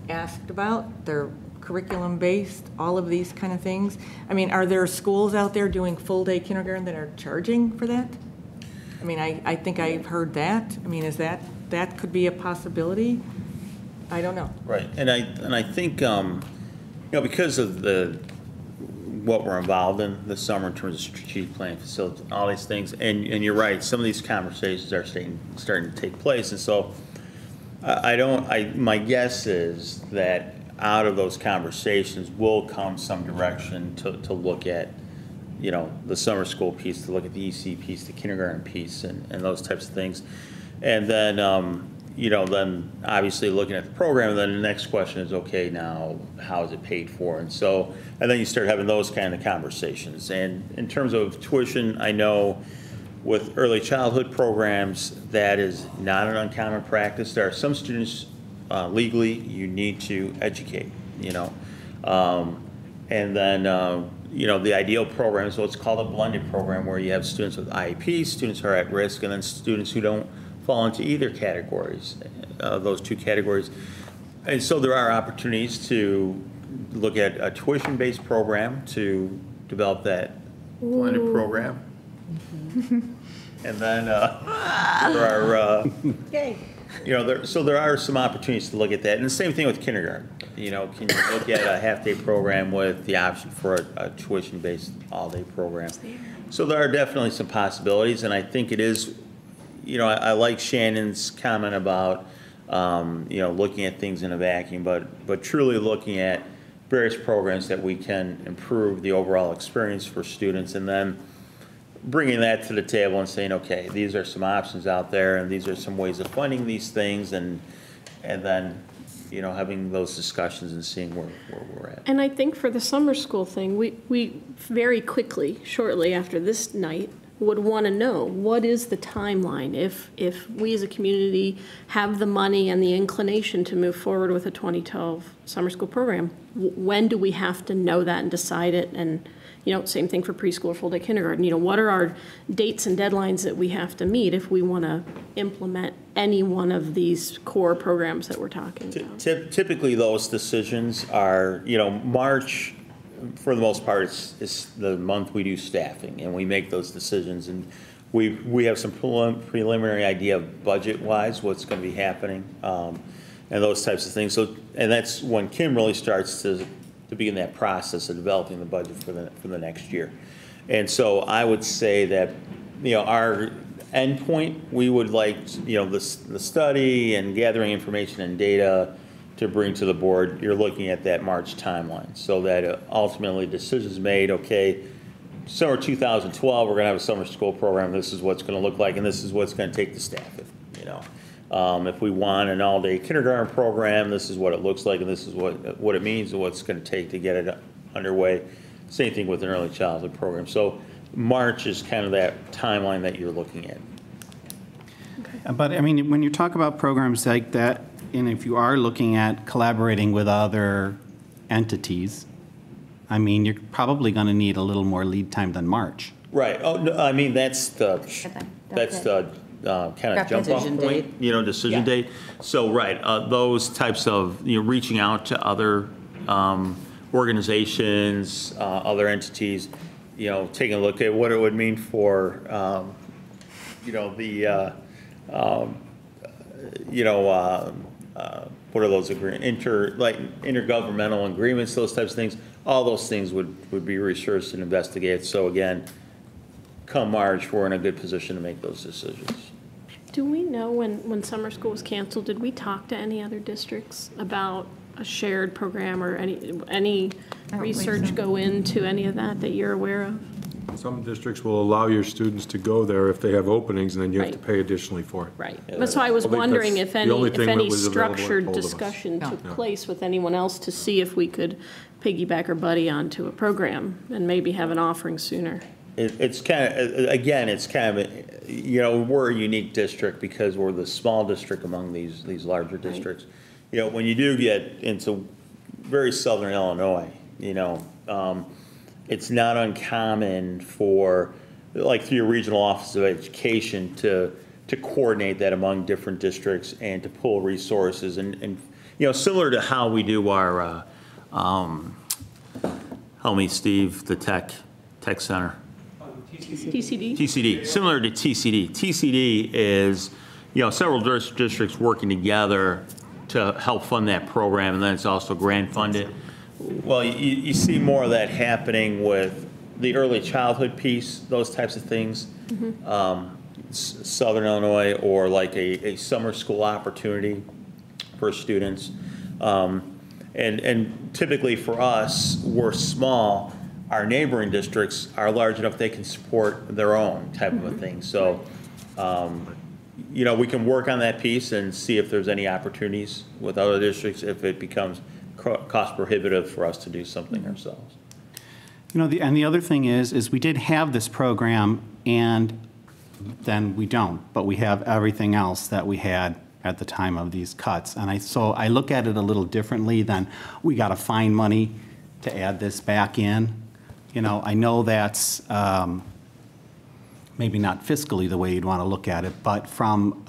asked about, they're curriculum-based, all of these kind of things. I mean, are there schools out there doing full-day kindergarten that are charging for that? I mean, I think I've heard that. I mean, is that could be a possibility? I don't know. Right, and I think, because of what we're involved in this summer in terms of strategic planning, facilities, all these things, and you're right, some of these conversations are starting to take place, and so my guess is that out of those conversations will come some direction to look at, the summer school piece, to look at the EC piece, the kindergarten piece, and those types of things. And then, then obviously looking at the program, and then the next question is, okay, now how is it paid for? And then you start having those kind of conversations. And in terms of tuition, I know with early childhood programs, that is not an uncommon practice. There are some students legally you need to educate, and then, the ideal program is what's called a blended program, where you have students with IEPs, students who are at risk, and then students who don't fall into either categories, those 2 categories. And so there are opportunities to look at a tuition-based program to develop that blended program. And then there are, there are some opportunities to look at that. And the same thing with kindergarten. Can you look at a half-day program with the option for a tuition-based all-day program? So there are definitely some possibilities, and I think it is, I like Shannon's comment about, looking at things in a vacuum, but truly looking at various programs that we can improve the overall experience for students, and then bringing that to the table and saying, okay, these are some options out there, and these are some ways of funding these things, and then, having those discussions and seeing where we're at. And I think for the summer school thing, we very quickly, shortly after this night, would want to know, what is the timeline? If we as a community have the money and the inclination to move forward with a 2012 summer school program, when do we have to know that and decide it? And same thing for preschool or full-day kindergarten. What are our dates and deadlines that we have to meet if we want to implement any one of these core programs that we're talking about? Typically, those decisions are, March, for the most part, is the month we do staffing, and we make those decisions. And we have some preliminary idea of budget-wise what's going to be happening, and those types of things. So, and that's when Kim really starts to begin that process of developing the budget for the next year. And so I would say that, our end point, we would like, the study and gathering information and data to bring to the board. You're looking at that March timeline, so that ultimately decisions made, okay, summer 2012, we're going to have a summer school program. This is what's going to look like, and this is what's going to take to staff it, If we want an all-day kindergarten program, this is what it looks like, and this is what it means and what's going to take to get it underway. Same thing with an early childhood program. So March is kind of that timeline that you're looking at. Okay. But I mean, when you talk about programs like that, and if you are looking at collaborating with other entities, I mean, you're probably going to need a little more lead time than March. Right. Oh, no, I mean, that's the kind of jump off Decision point, date. decision Yeah. date. So, right, those types of, reaching out to other organizations, other entities, taking a look at what it would mean for, what are those intergovernmental agreements, those types of things. All those things would be researched and investigated. So again, come March, we're in a good position to make those decisions. Do we know when summer school was canceled, did we talk to any other districts about a shared program or any research go into any of that you're aware of? Some districts will allow your students to go there if they have openings, and then you have to Right. pay additionally for it. Right. That's why I was I think wondering that's if the any, only if thing that any was available and structured told of us. discussion No. took place with anyone else to see if we could piggyback or buddy onto a program and maybe have an offering sooner. It's kind of, again, it's kind of, we're a unique district because we're the small district among these larger districts. When you do get into very southern Illinois, it's not uncommon for, like through your regional office of education, to coordinate that among different districts and to pull resources and similar to how we do our, help me, Steve, the tech center. TCD? TCD, similar to TCD. TCD is, several districts working together to help fund that program, and then it's also grant funded. Well, you see more of that happening with the early childhood piece, those types of things. Southern Illinois, or like a summer school opportunity for students. And typically for us, we're small. Our neighboring districts are large enough they can support their own type of a thing. So, we can work on that piece and see if there's any opportunities with other districts if it becomes cost prohibitive for us to do something ourselves. And the other thing is we did have this program, and then we don't, but we have everything else that we had at the time of these cuts. And so I look at it a little differently than we got to find money to add this back in. I know that's maybe not fiscally the way you'd want to look at it, but from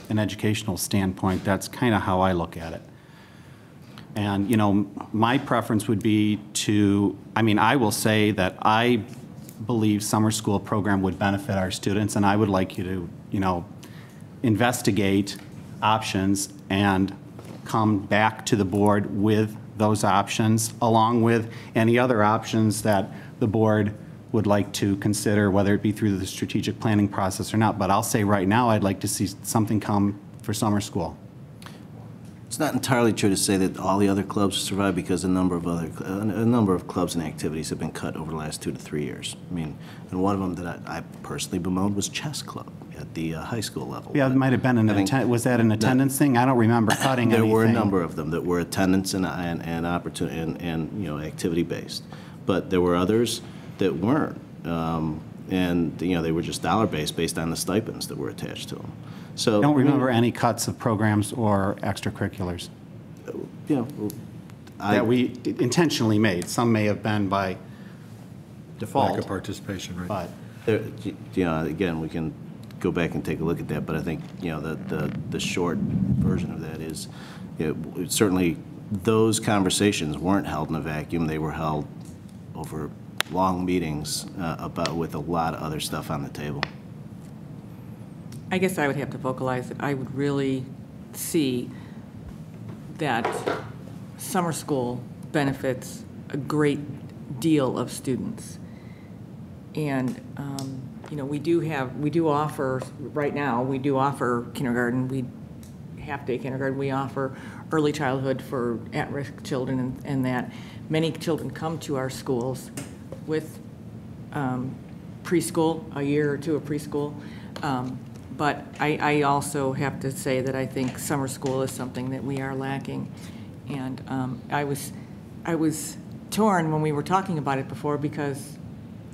an educational standpoint, that's kind of how I look at it. And, my preference would be I will say that I believe summer school program would benefit our students, and I would like you to, investigate options and come back to the board with those options, along with any other options that the board would like to consider, whether it be through the strategic planning process or not. But I'll say right now, I'd like to see something come for summer school. It's not entirely true to say that all the other clubs survive, because a number of clubs and activities have been cut over the last 2 to 3 years. And one of them that I personally bemoaned was chess club at the high school level. Yeah, it might have been was that an attendance thing? I don't remember cutting anything. There were a number of them that were attendance and opportunity and activity based, but there were others that weren't, and they were just dollar based on the stipends that were attached to them. So I don't remember any cuts of programs or extracurriculars that we intentionally made. Some may have been by default. Lack of participation, right? But again, we can go back and take a look at that, but I think the short version of that is certainly those conversations weren't held in a vacuum. They were held over long meetings with a lot of other stuff on the table. I guess I would have to vocalize that I would really see that summer school benefits a great deal of students. And, we do offer, right now, we do offer kindergarten, half-day kindergarten, we offer early childhood for at-risk children, and that many children come to our schools with preschool, a year or two of preschool. But I also have to say that I think summer school is something that we are lacking. And I was torn when we were talking about it before because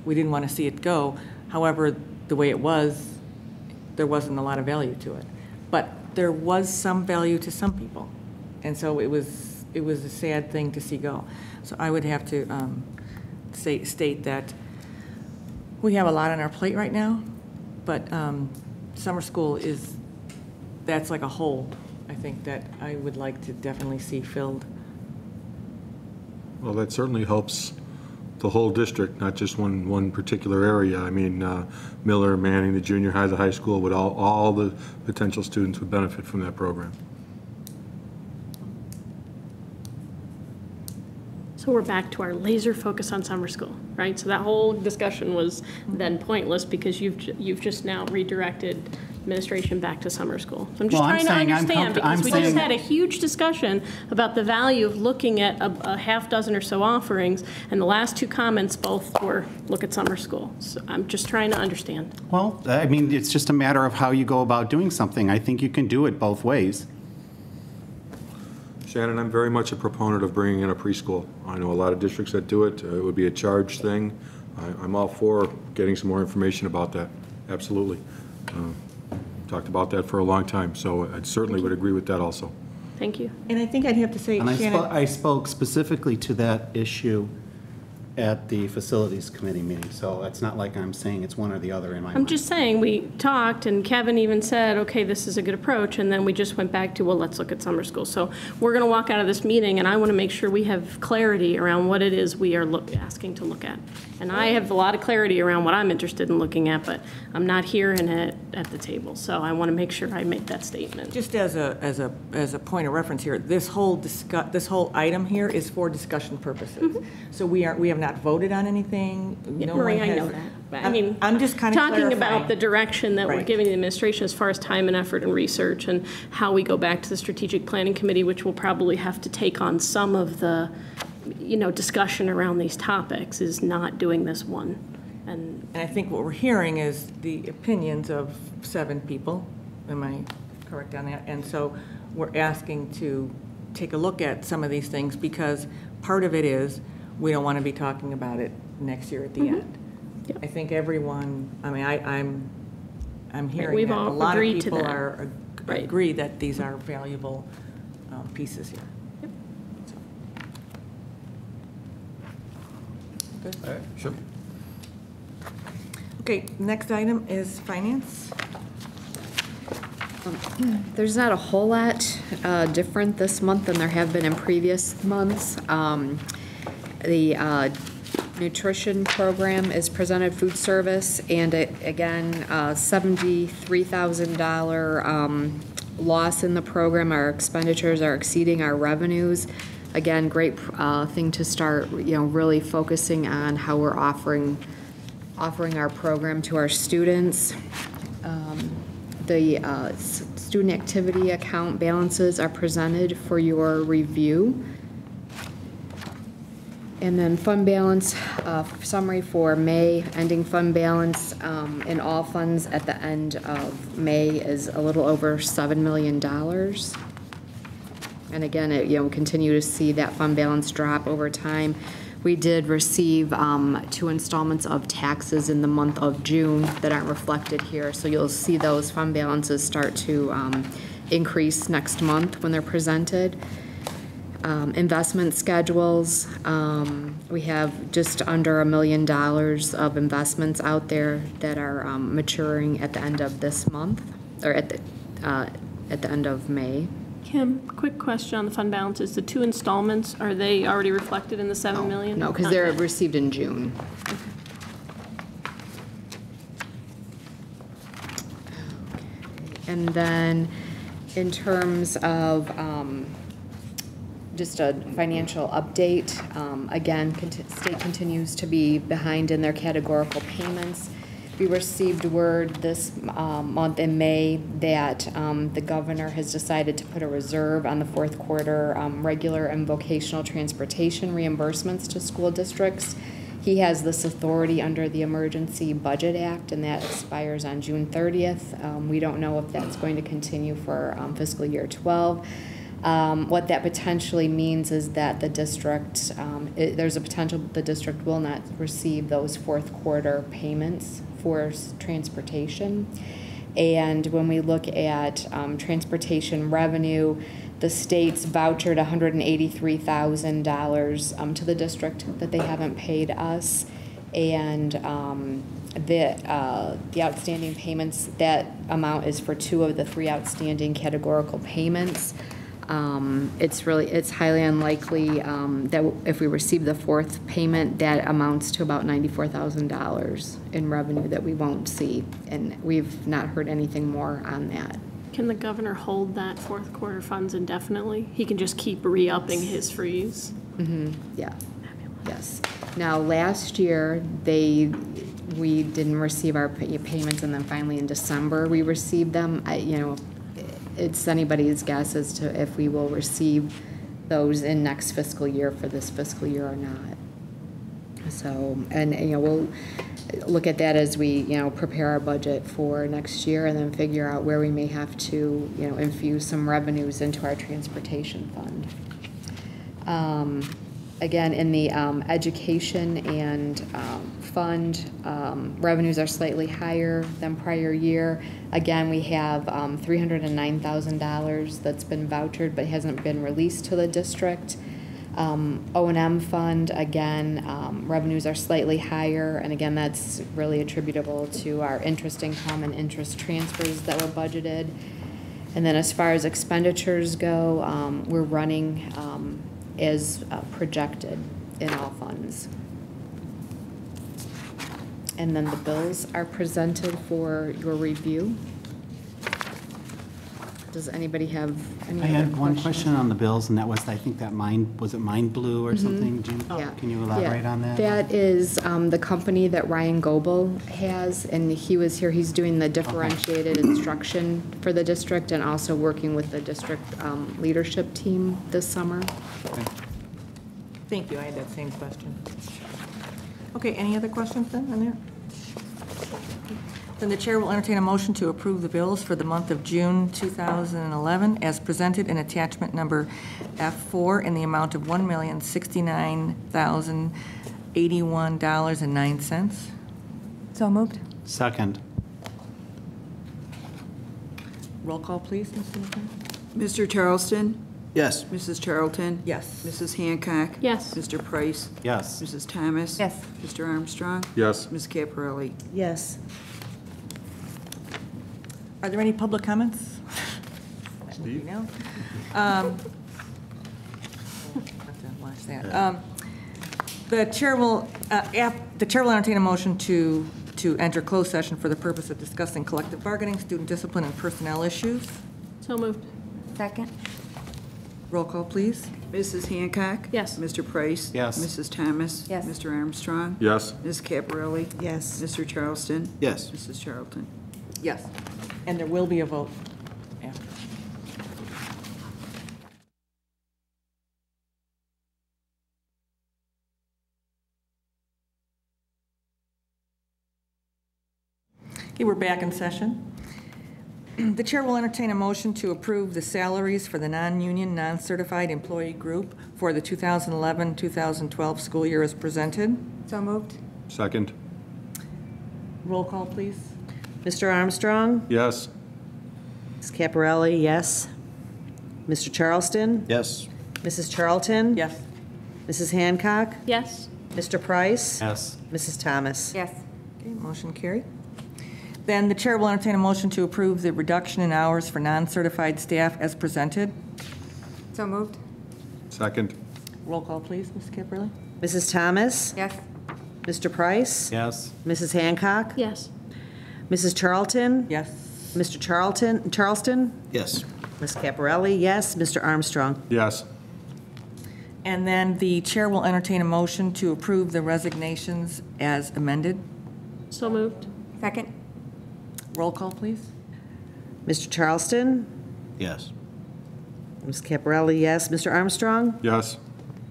we didn't want to see it go. However, the way it was, there wasn't a lot of value to it. But there was some value to some people. And so it was a sad thing to see go. So I would have to state that we have a lot on our plate right now, but summer school is, that's like a hole, I think, that I would like to definitely see filled. Well, that certainly helps the whole district, not just one particular area. I mean, Miller, Manning, the junior high, the high school, would all the potential students would benefit from that program. So we're back to our laser focus on summer school, right? So that whole discussion was then pointless because you've just now redirected administration back to summer school. So I'm just Well, I'm trying to saying I'm understand, comfort- I'm because we just saying- had a huge discussion about the value of looking at a half dozen or so offerings, and the last two comments both were, look at summer school. So I'm just trying to understand. Well, I mean, it's just a matter of how you go about doing something. I think you can do it both ways. Shannon, I'm very much a proponent of bringing in a preschool. I know a lot of districts that do it. It would be a charged thing. I'm all for getting some more information about that. Absolutely. Talked about that for a long time, so I certainly would agree with that also. Thank you. And I think I'd have to say, And Shannon, I spoke specifically to that issue at the Facilities Committee meeting, so it's not like I'm saying it's one or the other in my mind. I'm just saying, we talked, and Kevin even said, okay, this is a good approach, and then we just went back to, well, let's look at summer school. So we're going to walk out of this meeting, and I want to make sure we have clarity around what it is we are asking to look at. And I have a lot of clarity around what I'm interested in looking at, but I'm not hearing it at the table. So I want to make sure I make that statement. just as a point of reference here, this whole item here is for discussion purposes. So we have not voted on anything. No one Marie, I has- know that. But I mean, I'm just kind of talking about clarifying. the direction that we're Right. giving the administration as far as time and effort and research, and how we go back to the strategic planning committee, which will probably have to take on some of the, discussion around these topics, is not doing this one. And And I think what we're hearing is the opinions of 7 people. Am I correct on that? And so we're asking to take a look at some of these things, because part of it is we don't want to be talking about it next year at the end. Yep. I think everyone, I mean, I'm hearing we've that a all lot of agreed to people that. Right. agree that these are valuable pieces here. So. Good. Sure. Okay, next item is finance. There's not a whole lot different this month than there have been in previous months. The nutrition program is presented food service, and again, $73,000 loss in the program. Our expenditures are exceeding our revenues. Again, great thing to start, really focusing on how we're offering our program to our students. The student activity account balances are presented for your review. And then fund balance, summary for May, ending fund balance in all funds at the end of May is a little over $7 million. And again, we continue to see that fund balance drop over time. We did receive 2 installments of taxes in the month of June that aren't reflected here, so you'll see those fund balances start to increase next month when they're presented. Investment schedules, we have just under $1 million of investments out there that are maturing at the end of this month, or at the end of May. Kim, quick question on the fund balances. The 2 installments, are they already reflected in the 7 million? No, because they're received in June. And then in terms of just a financial update, again, state continues to be behind in their categorical payments. We received word this month in May that the governor has decided to put a reserve on the 4th quarter regular and vocational transportation reimbursements to school districts. He has this authority under the Emergency Budget Act, and that expires on June 30th. We don't know if that's going to continue for fiscal year 12. What that potentially means is that the district, there's a potential the district will not receive those 4th quarter payments for transportation. And when we look at transportation revenue, the state's vouchered $183,000 to the district that they haven't paid us. And The outstanding payments, that amount is for 2 of the 3 outstanding categorical payments. It's highly unlikely that if we receive the 4th payment, that amounts to about $94,000 in revenue that we won't see, and we've not heard anything more on that. Can the governor hold that fourth quarter funds indefinitely? He can just keep re-upping his freeze? Yeah, yes. Now, last year, we didn't receive our payments, and then finally in December, we received them. It's anybody's guess as to if we will receive those in next fiscal year for this fiscal year or not. So, and, we'll look at that as we, prepare our budget for next year and then figure out where we may have to, infuse some revenues into our transportation fund. Again, in the education and fund, revenues are slightly higher than prior year. Again, we have $309,000 that's been vouchered but hasn't been released to the district. O&M fund, again, revenues are slightly higher, and again, that's really attributable to our interest income and interest transfers that were budgeted. And then as far as expenditures go, we're running as projected in all funds. And then the bills are presented for your review. Does anybody have any I other had one questions? question on the bills, and that was, I think that was it Mind Blue or something? Jean? Yeah. Can you elaborate on that? That is the company that Ryan Goebel has, and he was here. He's doing the differentiated instruction for the district and also working with the district leadership team this summer. Okay. Thank you, I had that same question. Okay, any other questions then on there? Then the chair will entertain a motion to approve the bills for the month of June 2011 as presented in attachment number F4 in the amount of $1,069,081.09. So moved. Second. Roll call, please, Mr. McKim. Mr. Charleston? Yes. Mrs. Charlton? Yes. Mrs. Hancock? Yes. Mr. Price? Yes. Mrs. Thomas? Yes. Mr. Armstrong? Yes. Ms. Caparelli? Yes. Are there any public comments? Steve? No. Have to watch that. The chair will entertain a motion to enter closed session for the purpose of discussing collective bargaining, student discipline, and personnel issues. So moved. Second. Roll call, please. Mrs. Hancock? Yes. Mr. Price? Yes. Mrs. Thomas? Yes. Mr. Armstrong? Yes. Ms. Caparelli? Yes. Mr. Charleston? Yes. Mrs. Charlton? Yes. And there will be a vote after. Okay, we're back in session. The chair will entertain a motion to approve the salaries for the non-union, non-certified employee group for the 2011-2012 school year as presented. So moved. Second. Roll call, please. Mr. Armstrong? Yes. Ms. Caparelli, yes. Mr. Charleston? Yes. Mrs. Charlton? Yes. Mrs. Hancock? Yes. Mr. Price? Yes. Mrs. Thomas? Yes. Okay, motion carried. Then the chair will entertain a motion to approve the reduction in hours for non-certified staff as presented. So moved. Second. Roll call, please, Ms. Caparelli. Mrs. Thomas? Yes. Mr. Price? Yes. Mrs. Hancock? Yes. Mrs. Charlton? Yes. Mr. Charleston? Yes. Ms. Caparelli, yes. Mr. Armstrong? Yes. And then the chair will entertain a motion to approve the resignations as amended. So moved. Second. Roll call, please. Mr. Charleston? Yes. Ms. Caparelli, yes. Mr. Armstrong? Yes.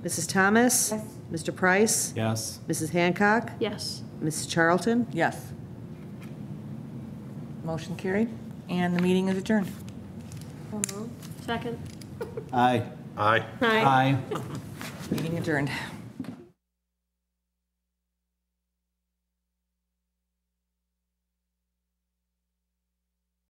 Mrs. Thomas? Yes. Mr. Price? Yes. Mrs. Hancock? Yes. Mrs. Charlton? Yes. Motion carried, and the meeting is adjourned. Second. Aye. Aye. Aye. Aye. Meeting adjourned.